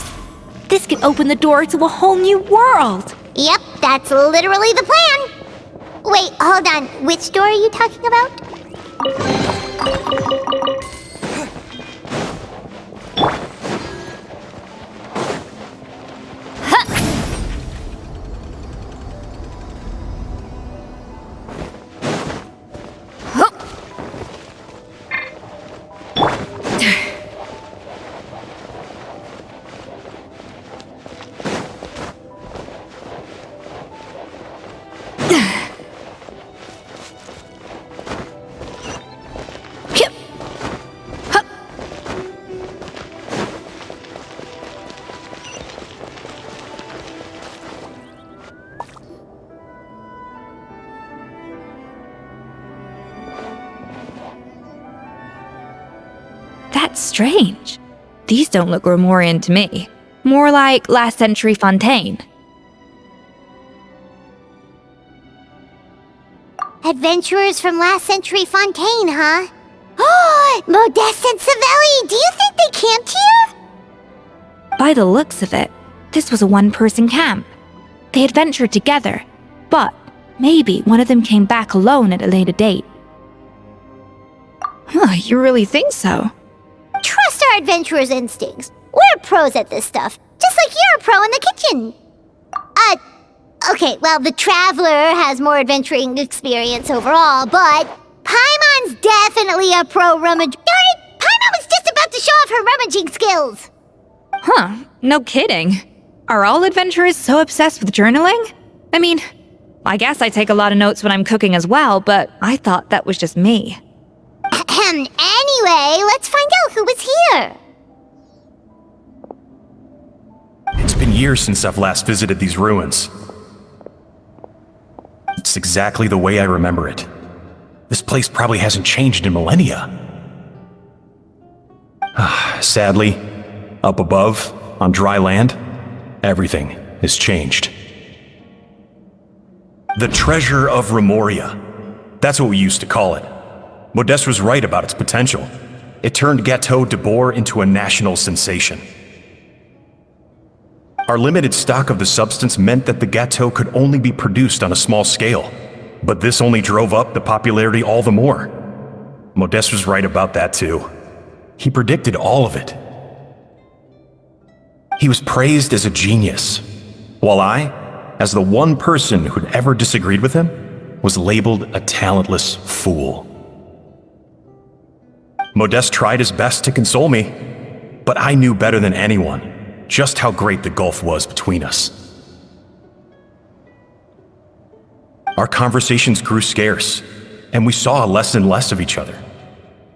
This could open the door to a whole new world! Yep, that's literally the plan! Wait, hold on. Which door are you talking about? That's strange. These don't look Grimoirian to me. More like last century Fontaine. Adventurers from last century Fontaine, huh? Oh, Modeste and Savelli, do you think they camped here? By the looks of it, this was a one-person camp. They adventured together, but maybe one of them came back alone at a later date. Huh, you really think so? Trust our adventurers' instincts. We're pros at this stuff, just like you're a pro in the kitchen. Okay, well, the Traveler has more adventuring experience overall, but Paimon's definitely a pro rummager. Darn it! Paimon was just about to show off her rummaging skills! Huh, no kidding. Are all adventurers so obsessed with journaling? I mean, I guess I take a lot of notes when I'm cooking as well, but I thought that was just me. Anyway, let's find out who was here. It's been years since I've last visited these ruins. It's exactly the way I remember it. This place probably hasn't changed in millennia. Sadly, up above, on dry land, everything has changed. The treasure of Remoria. That's what we used to call it. Modeste was right about its potential. It turned Gâteau de Bourg into a national sensation. Our limited stock of the substance meant that the gâteau could only be produced on a small scale, but this only drove up the popularity all the more. Modeste was right about that too. He predicted all of it. He was praised as a genius, while I, as the one person who'd ever disagreed with him, was labeled a talentless fool. Modeste tried his best to console me, but I knew better than anyone just how great the gulf was between us. Our conversations grew scarce, and we saw less and less of each other.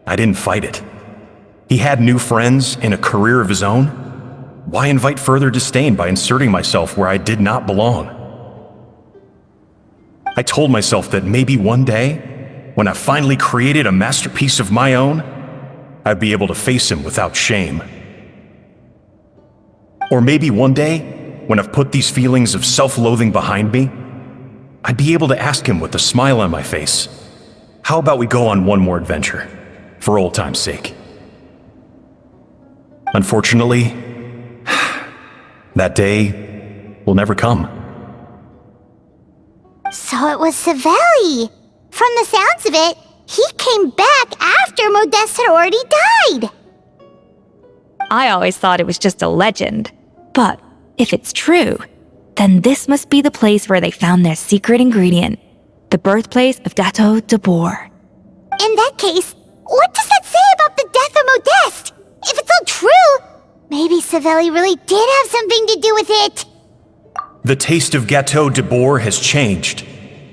I didn't fight it. He had new friends and a career of his own. Why invite further disdain by inserting myself where I did not belong? I told myself that maybe one day, when I finally created a masterpiece of my own, I'd be able to face him without shame. Or maybe one day, when I've put these feelings of self-loathing behind me, I'd be able to ask him with a smile on my face, how about we go on one more adventure, for old time's sake? Unfortunately, that day will never come. So it was Savelli. From the sounds of it, he came back after Modeste had already died. I always thought it was just a legend. But if it's true, then this must be the place where they found their secret ingredient, the birthplace of Gâteau de Bourg. In that case, what does that say about the death of Modeste? If it's all true, maybe Savelli really did have something to do with it. The taste of Gâteau de Bourg has changed.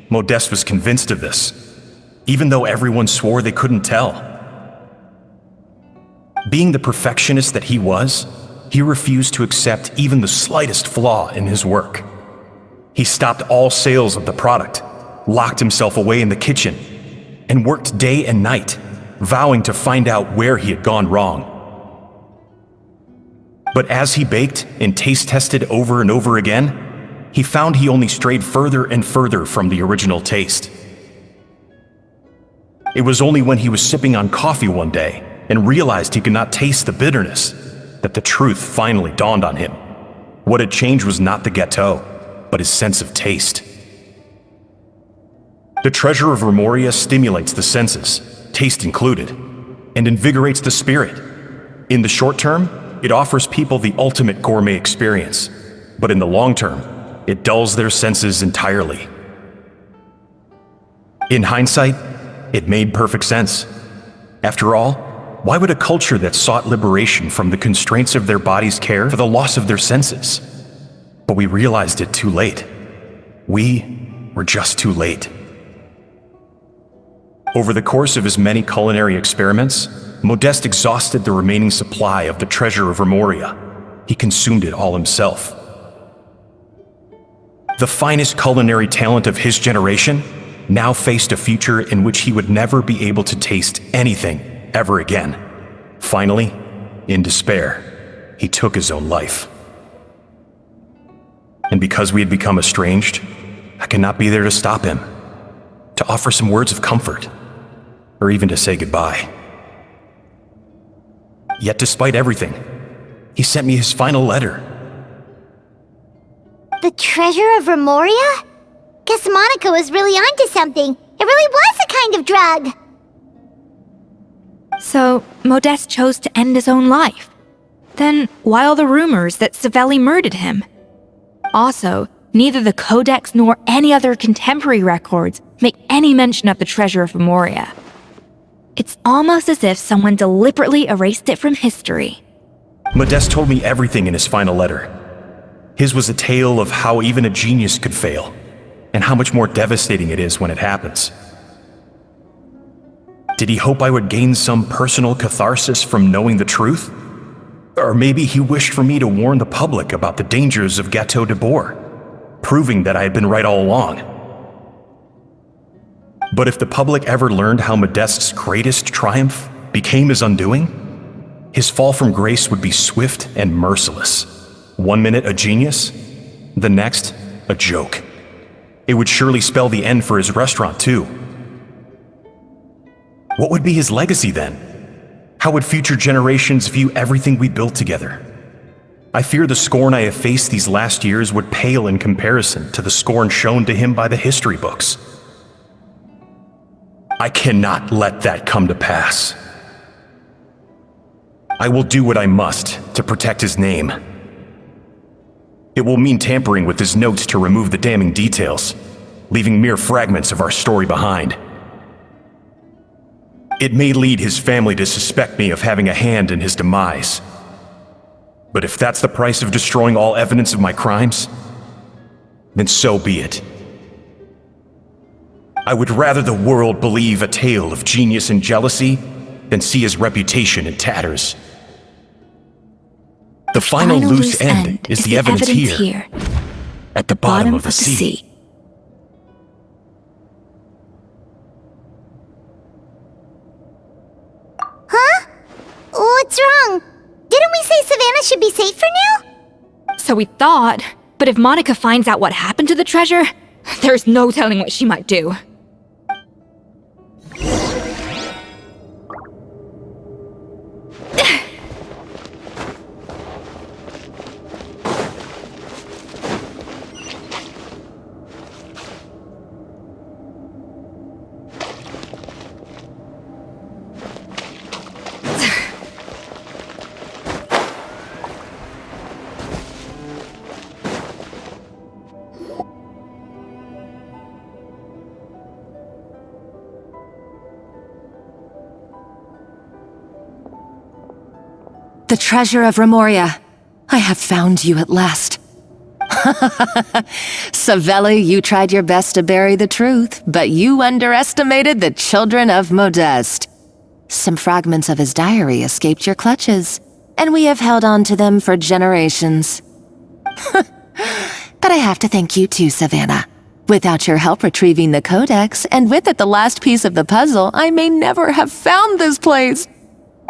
Modeste was convinced of this, even though everyone swore they couldn't tell. Being the perfectionist that he was, he refused to accept even the slightest flaw in his work. He stopped all sales of the product, locked himself away in the kitchen, and worked day and night, vowing to find out where he had gone wrong. But as he baked and taste tested over and over again, he found he only strayed further and further from the original taste. It was only when he was sipping on coffee one day and realized he could not taste the bitterness that the truth finally dawned on him. What had changed was not the gâteau, but his sense of taste. The treasure of Remoria stimulates the senses, taste included, and invigorates the spirit. In the short term, it offers people the ultimate gourmet experience, but in the long term, it dulls their senses entirely. In hindsight, it made perfect sense. After all, why would a culture that sought liberation from the constraints of their bodies care for the loss of their senses? But we realized it too late. We were just too late. Over the course of his many culinary experiments, Modeste exhausted the remaining supply of the treasure of Remoria. He consumed it all himself. The finest culinary talent of his generation now faced a future in which he would never be able to taste anything ever again. Finally, in despair, he took his own life. And because we had become estranged, I could not be there to stop him, to offer some words of comfort, or even to say goodbye. Yet despite everything, he sent me his final letter. The treasure of Remoria? Guess Monica was really onto something. It really was a kind of drug. So, Modeste chose to end his own life. Then, why all the rumors that Savelli murdered him? Also, neither the Codex nor any other contemporary records make any mention of the treasure of Remoria. It's almost as if someone deliberately erased it from history. Modeste told me everything in his final letter. His was a tale of how even a genius could fail, and how much more devastating it is when it happens. Did he hope I would gain some personal catharsis from knowing the truth? Or maybe he wished for me to warn the public about the dangers of Gâteau de Bourg, proving that I had been right all along. But if the public ever learned how Modeste's greatest triumph became his undoing, his fall from grace would be swift and merciless. 1 minute a genius, the next a joke. It would surely spell the end for his restaurant too. What would be his legacy then? How would future generations view everything we built together? I fear the scorn I have faced these last years would pale in comparison to the scorn shown to him by the history books. I cannot let that come to pass. I will do what I must to protect his name. It will mean tampering with his notes to remove the damning details, leaving mere fragments of our story behind. It may lead his family to suspect me of having a hand in his demise. But if that's the price of destroying all evidence of my crimes, then so be it. I would rather the world believe a tale of genius and jealousy than see his reputation in tatters. The final loose end is the evidence here, at the bottom of the sea. Huh? What's wrong? Didn't we say Savannah should be safe for now? So we thought, but if Monica finds out what happened to the treasure, there's no telling what she might do. The treasure of Remoria. I have found you at last. Savelli, you tried your best to bury the truth, but you underestimated the children of Modeste. Some fragments of his diary escaped your clutches. and we have held on to them for generations. But I have to thank you too, Savannah. Without your help retrieving the codex, and with it the last piece of the puzzle, I may never have found this place.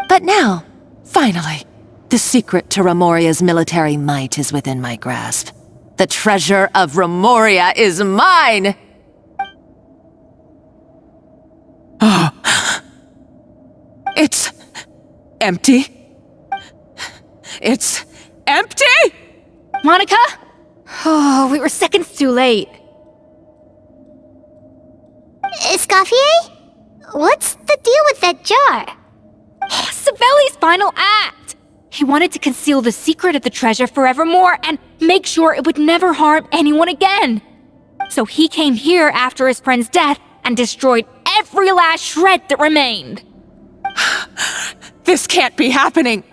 But now, finally, the secret to Remoria's military might is within my grasp. The treasure of Remoria is mine! It's empty. It's empty? Monica? Oh, we were seconds too late. Escoffier? What's the deal with that jar? Savelli's final act! He wanted to conceal the secret of the treasure forevermore and make sure it would never harm anyone again. So he came here after his friend's death and destroyed every last shred that remained. This can't be happening!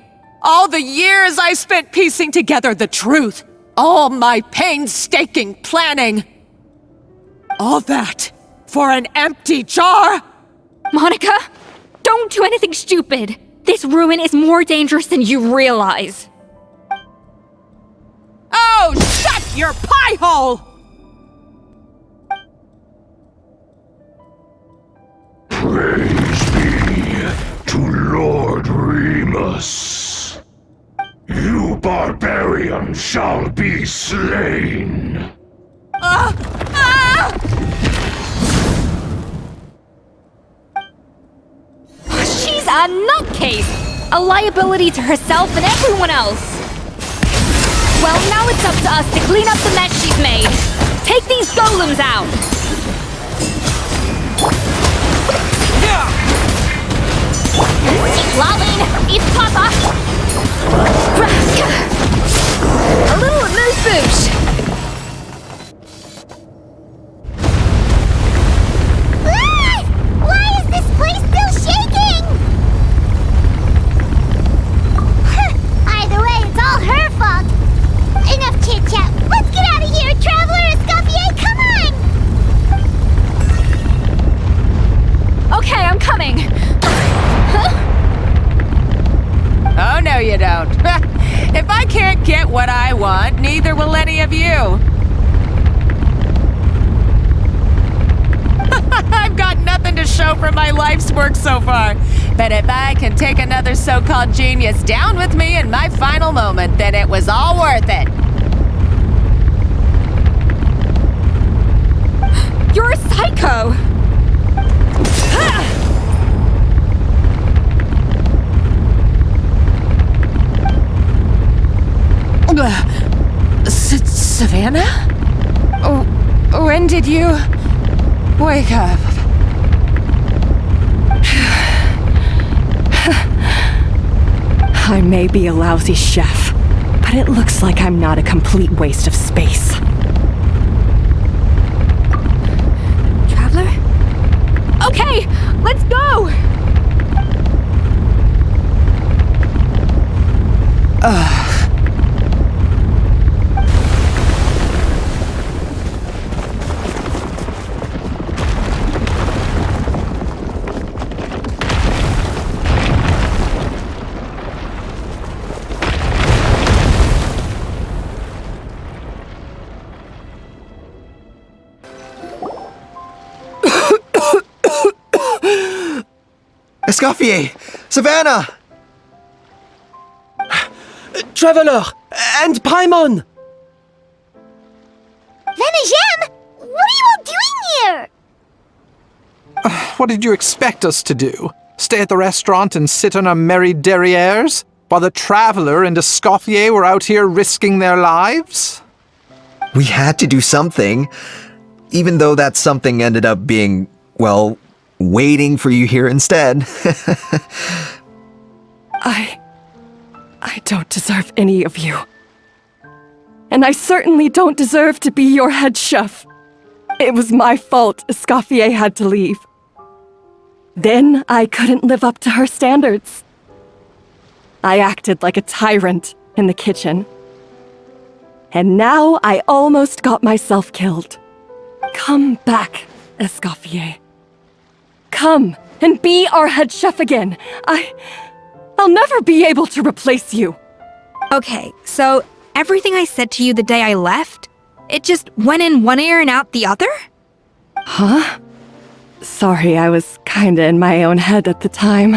All the years I spent piecing together the truth, all my painstaking planning, all that for an empty jar? Monica, don't do anything stupid. This ruin is more dangerous than you realize. Oh, shut your pie hole! Praise be to Lord Remus. You barbarian shall be slain. She's a nutcase! A liability to herself and everyone else! Well, now it's up to us to clean up the mess she's made. Take these golems out! Lolling! It's Papa! A little amuse-bouche! Why is this place still shaking? Either way, it's all her fault. Enough chit-chat. Let's get out of here, Traveler Escoffier, come on! Okay, I'm coming. Oh, no you don't. If I can't get what I want, neither will any of you. I've got nothing to show for my life's work so far. But if I can take another so-called genius down with me in my final moment, then it was all worth it. You're a psycho! Savannah? Oh, when did you wake up? I may be a lousy chef, but it looks like I'm not a complete waste of space. Traveler? Okay, let's go! Escoffier! Savannah! Traveler! And Paimon! Venejem! What are you all doing here? What did you expect us to do? Stay at the restaurant and sit on our merry derrieres? While the Traveler and Escoffier were out here risking their lives? We had to do something. Even though that something ended up being, well, waiting for you here instead. I don't deserve any of you. And I certainly don't deserve to be your head chef. It was my fault Escoffier had to leave. Then I couldn't live up to her standards. I acted like a tyrant in the kitchen. And now I almost got myself killed. Come back, Escoffier. Come and be our head chef again. I'll never be able to replace you. Okay, so everything I said to you the day I left, it just went in one ear and out the other? Huh? Sorry, I was kinda in my own head at the time.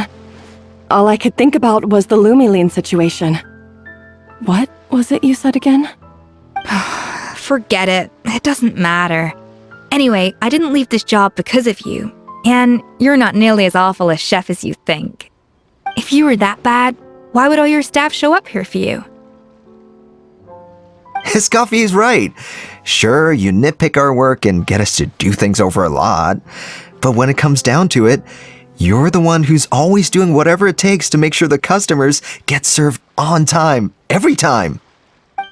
All I could think about was the Lumiline situation. What was it you said again? Forget it. It doesn't matter. Anyway, I didn't leave this job because of you. And you're not nearly as awful a chef as you think. If you were that bad, why would all your staff show up here for you? Escoffier's right. Sure, you nitpick our work and get us to do things over a lot. But when it comes down to it, you're the one who's always doing whatever it takes to make sure the customers get served on time, every time.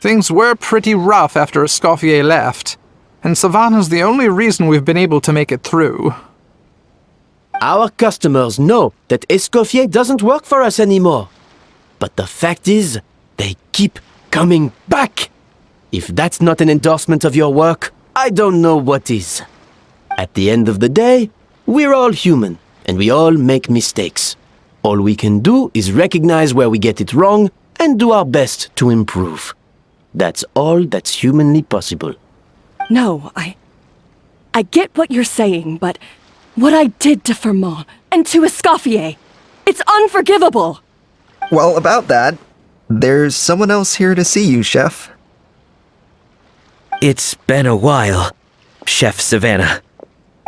Things were pretty rough after Escoffier left, and Savannah's the only reason we've been able to make it through. Our customers know that Escoffier doesn't work for us anymore. But the fact is, they keep coming back. If that's not an endorsement of your work, I don't know what is. At the end of the day, we're all human, and we all make mistakes. All we can do is recognize where we get it wrong and do our best to improve. That's all that's humanly possible. No, I get what you're saying, but what I did to Firmin and to Escoffier, it's unforgivable. Well, about that, there's someone else here to see you, Chef. It's been a while, Chef Savannah.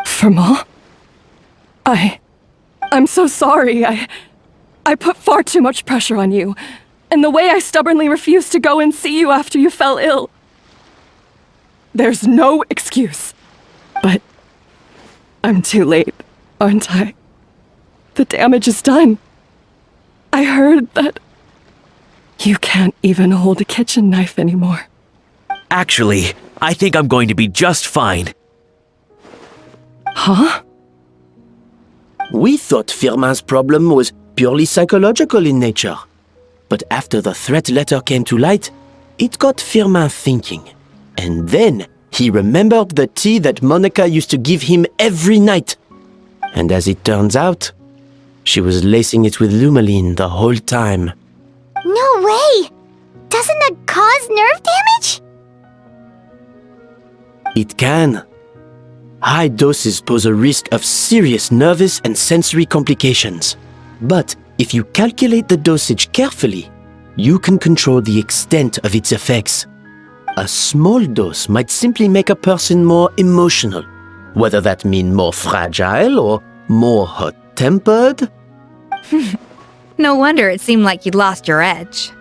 Firmin? I'm so sorry. I put far too much pressure on you. And the way I stubbornly refused to go and see you after you fell ill. There's no excuse. But I'm too late, aren't I? The damage is done. I heard that you can't even hold a kitchen knife anymore. Actually, I think I'm going to be just fine. Huh? We thought Firmin's problem was purely psychological in nature. But after the threat letter came to light, it got Firmin thinking. And then he remembered the tea that Monica used to give him every night. And as it turns out, she was lacing it with Lumiline the whole time. No way! Doesn't that cause nerve damage? It can. High doses pose a risk of serious nervous and sensory complications. But if you calculate the dosage carefully, you can control the extent of its effects. A small dose might simply make a person more emotional, whether that means more fragile or more hot-tempered. No wonder it seemed like you'd lost your edge.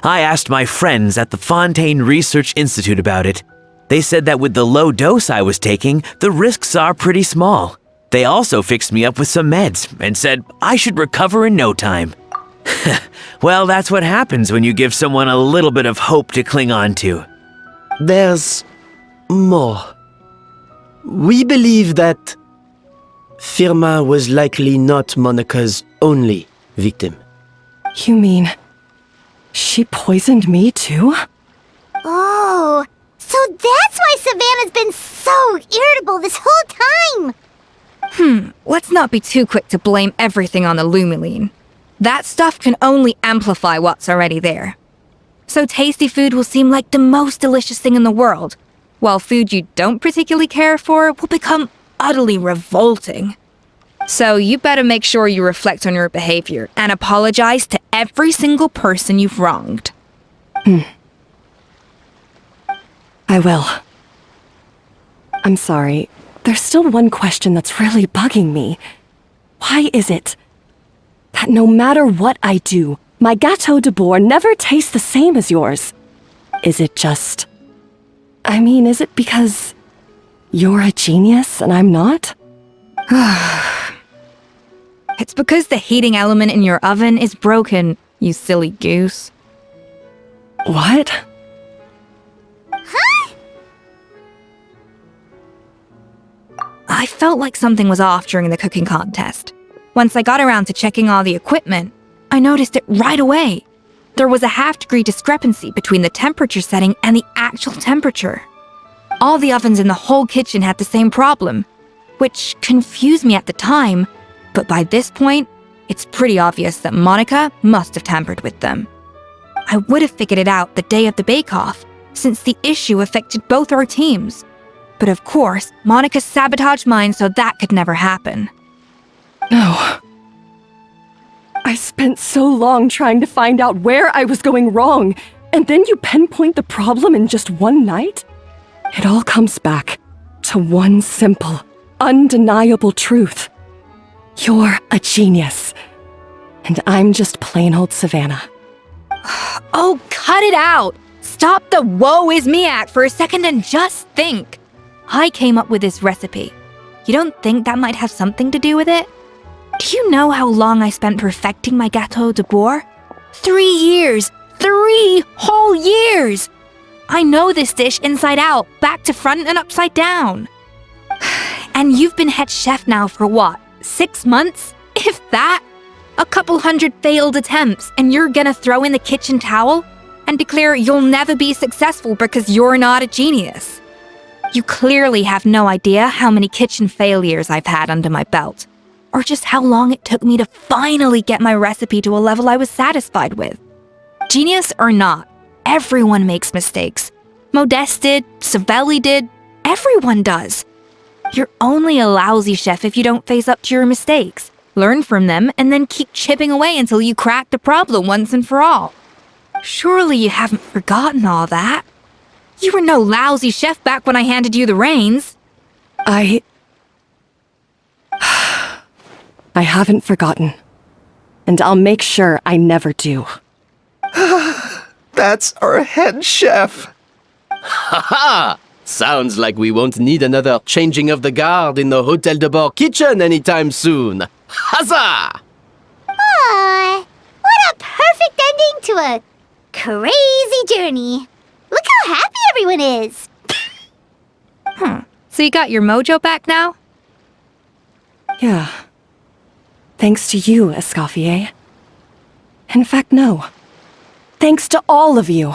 I asked my friends at the Fontaine Research Institute about it. They said that with the low dose I was taking, the risks are pretty small. They also fixed me up with some meds and said I should recover in no time. Well, that's what happens when you give someone a little bit of hope to cling on to. There's more. We believe that Firmin was likely not Monica's only victim. You mean she poisoned me too? Oh, so that's why Savannah's been so irritable this whole time! Let's not be too quick to blame everything on the Lumiline. That stuff can only amplify what's already there. So tasty food will seem like the most delicious thing in the world, while food you don't particularly care for will become utterly revolting. So you better make sure you reflect on your behavior and apologize to every single person you've wronged. I will. I'm sorry. There's still one question that's really bugging me. Why is it that no matter what I do, my Gâteau de Bourg never tastes the same as yours? Is it just... is it because you're a genius and I'm not? It's because the heating element in your oven is broken, you silly goose. What? Huh? I felt like something was off during the cooking contest. Once I got around to checking all the equipment, I noticed it right away. There was a half-degree discrepancy between the temperature setting and the actual temperature. All the ovens in the whole kitchen had the same problem, which confused me at the time, but by this point, It's pretty obvious that Monica must have tampered with them. I would have figured it out the day of the bake-off, since the issue affected both our teams. But of course, Monica sabotaged mine so that could never happen. No. I spent so long trying to find out where I was going wrong, and then you pinpoint the problem in just one night? It all comes back to one simple, undeniable truth. You're a genius, and I'm just plain old Savannah. Oh, cut it out! Stop the woe is me act for a second and just think. I came up with this recipe. You don't think that might have something to do with it? Do you know how long I spent perfecting my Gâteau de Bourg? 3 years! 3 whole years! I know this dish inside out, back to front and upside down. And you've been head chef now for what, 6 months? If that? A couple hundred failed attempts, and you're gonna throw in the kitchen towel and declare you'll never be successful because you're not a genius. You clearly have no idea how many kitchen failures I've had under my belt, or just how long it took me to finally get my recipe to a level I was satisfied with. Genius or not, everyone makes mistakes. Modeste did, Savelli did, everyone does. You're only a lousy chef if you don't face up to your mistakes, learn from them, and then keep chipping away until you crack the problem once and for all. Surely you haven't forgotten all that. You were no lousy chef back when I handed you the reins. I haven't forgotten. And I'll make sure I never do. That's our head chef. Ha ha! Sounds like we won't need another changing of the guard in the Hotel de Bourg kitchen anytime soon. Huzzah! Aw, what a perfect ending to a crazy journey. Look how happy everyone is. So you got your mojo back now? Yeah. Thanks to you, Escoffier. In fact, no. Thanks to all of you.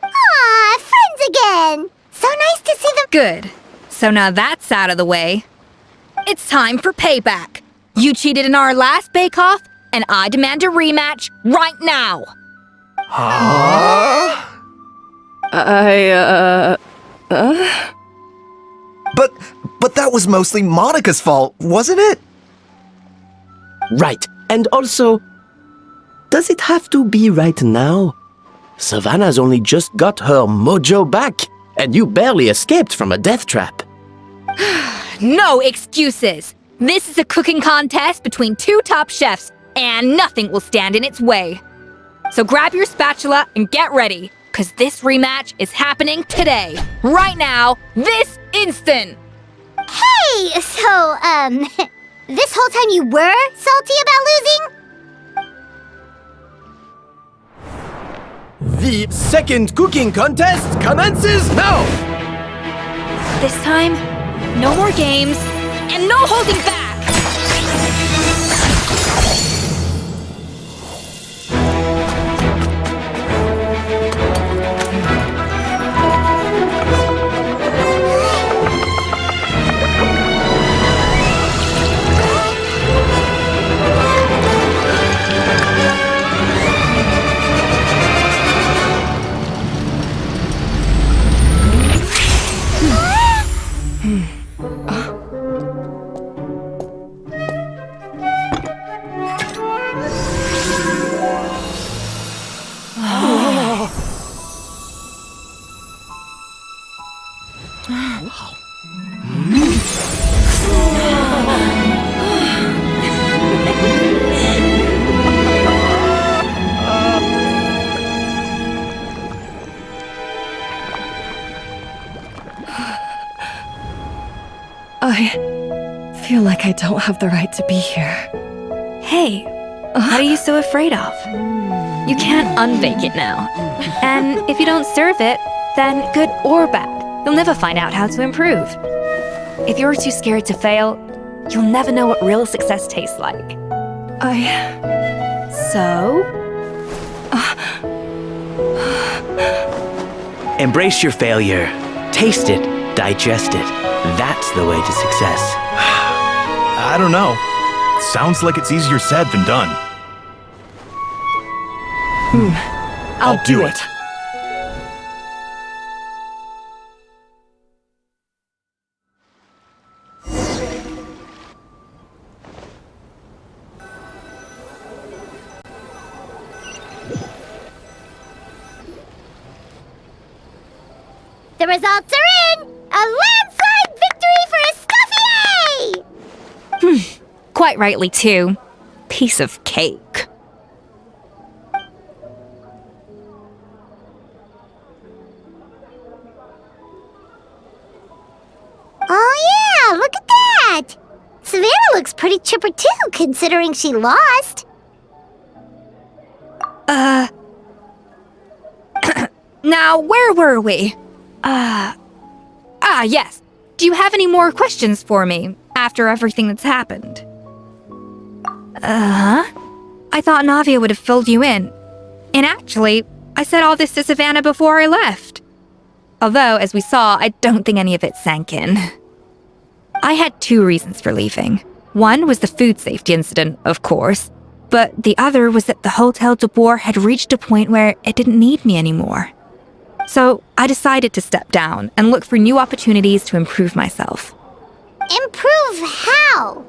Aw, friends again. So nice to see them. Good. So now that's out of the way. It's time for payback. You cheated in our last bake-off, and I demand a rematch right now. Huh? But that was mostly Monica's fault, wasn't it? Right. And also, does it have to be right now? Savannah's only just got her mojo back, and you barely escaped from a death trap. No excuses. This is a cooking contest between 2 top chefs, and nothing will stand in its way. So grab your spatula and get ready, because this rematch is happening today, right now, this instant. Hey, so, this whole time you were salty about losing? The second cooking contest commences now! This time, no more games, and no holding back! I feel like I don't have the right to be here. Hey, what are you so afraid of? You can't unbake it now. And if you don't serve it, then good or bad, you'll never find out how to improve. If you're too scared to fail, you'll never know what real success tastes like. So? Embrace your failure. Taste it. Digest it. That's the way to success. I don't know. Sounds like it's easier said than done. I'll do it. The results are in! A landslide victory for Escoffier! Quite rightly, too. Piece of cake. Oh yeah, look at that! Savannah looks pretty chipper too, considering she lost. Now, where were we? Yes. Do you have any more questions for me after everything that's happened? I thought Navia would have filled you in. And actually, I said all this to Savannah before I left. Although, as we saw, I don't think any of it sank in. I had 2 reasons for leaving. One was the food safety incident, of course, but the other was that the Hotel de Boer had reached a point where it didn't need me anymore. So I decided to step down and look for new opportunities to improve myself. Improve how?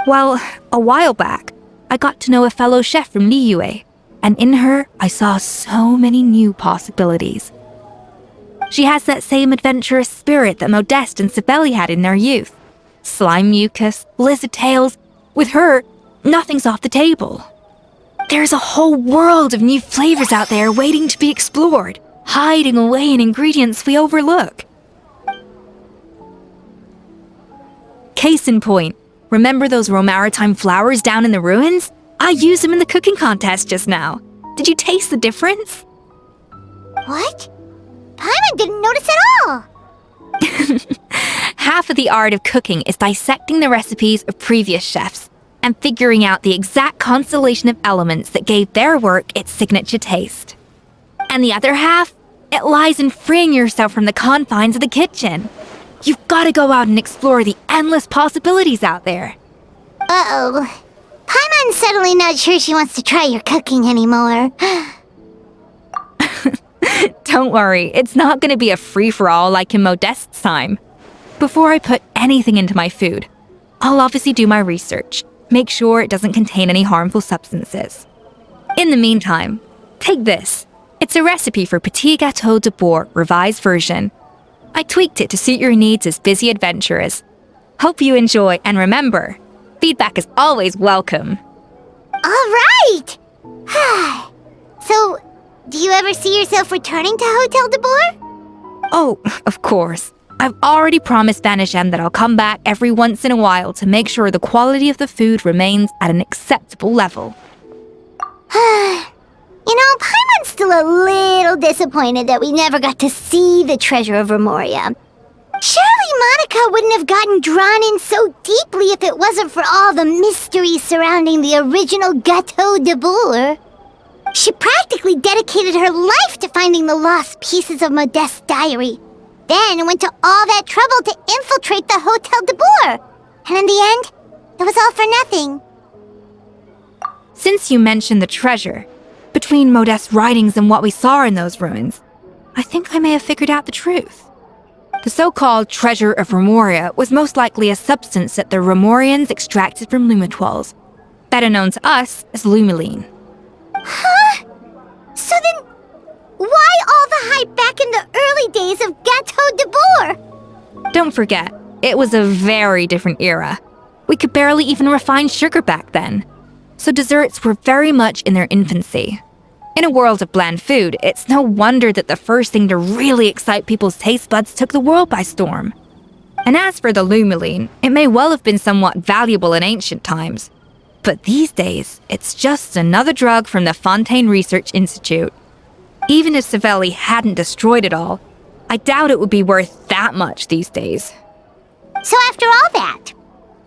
Well, a while back, I got to know a fellow chef from Liyue, and in her, I saw so many new possibilities. She has that same adventurous spirit that Modeste and Sibeli had in their youth. Slime mucus, lizard tails. With her, nothing's off the table. There's a whole world of new flavors out there waiting to be explored, hiding away in ingredients we overlook. Case in point, remember those Romaritime flowers down in the ruins? I used them in the cooking contest just now. Did you taste the difference? What? Paimon didn't notice at all! Half of the art of cooking is dissecting the recipes of previous chefs and figuring out the exact constellation of elements that gave their work its signature taste. And the other half, it lies in freeing yourself from the confines of the kitchen. You've got to go out and explore the endless possibilities out there. Uh-oh. Paimon's suddenly not sure she wants to try your cooking anymore. Don't worry, it's not going to be a free-for-all like in Modeste's time. Before I put anything into my food, I'll obviously do my research, make sure it doesn't contain any harmful substances. In the meantime, take this. It's a recipe for Petit Gâteau de Boer revised version. I tweaked it to suit your needs as busy adventurers. Hope you enjoy, and remember, feedback is always welcome. All right! So, do you ever see yourself returning to Hotel de Boer? Oh, of course. I've already promised Banisham that I'll come back every once in a while to make sure the quality of the food remains at an acceptable level. You know, Paimon's still a little disappointed that we never got to see the treasure of Remoria. Surely Monica wouldn't have gotten drawn in so deeply if it wasn't for all the mystery surrounding the original Gâteau de Boer. She practically dedicated her life to finding the lost pieces of Modeste's diary. Then went to all that trouble to infiltrate the Hotel de Boer. And in the end, it was all for nothing. Since you mentioned the treasure, between Modeste's writings and what we saw in those ruins, I think I may have figured out the truth. The so-called treasure of Remoria was most likely a substance that the Remorians extracted from Lumitoiles, better known to us as Lumiline. Huh? So then, why all the hype back in the early days of Gâteau de Boer? Don't forget, it was a very different era. We could barely even refine sugar back then. So desserts were very much in their infancy. In a world of bland food, it's no wonder that the first thing to really excite people's taste buds took the world by storm. And as for the Lumiline, it may well have been somewhat valuable in ancient times. But these days, it's just another drug from the Fontaine Research Institute. Even if Sibeli hadn't destroyed it all, I doubt it would be worth that much these days. So after all that,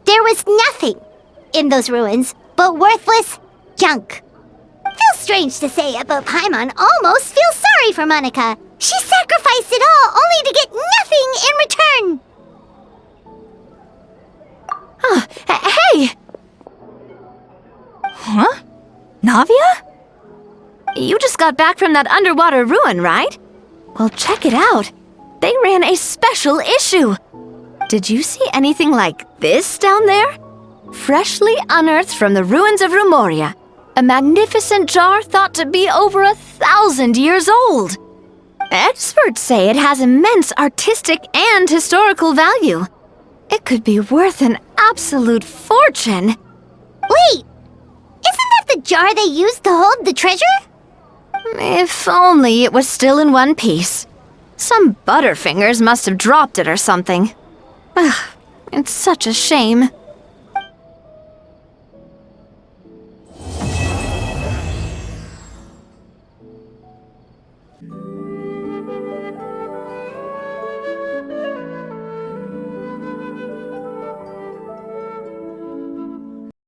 there was nothing in those ruins but worthless junk. Feels strange to say it, but Paimon almost feels sorry for Monica. She sacrificed it all only to get nothing in return. Hey! Huh? Navia? You just got back from that underwater ruin, right? Well, check it out. They ran a special issue. Did you see anything like this down there? Freshly unearthed from the ruins of Rumoria. A magnificent jar thought to be over 1,000 years old. Experts say it has immense artistic and historical value. It could be worth an absolute fortune. Wait! Isn't that the jar they used to hold the treasure? If only it was still in one piece. Some butterfingers must have dropped it or something. Ugh, it's such a shame.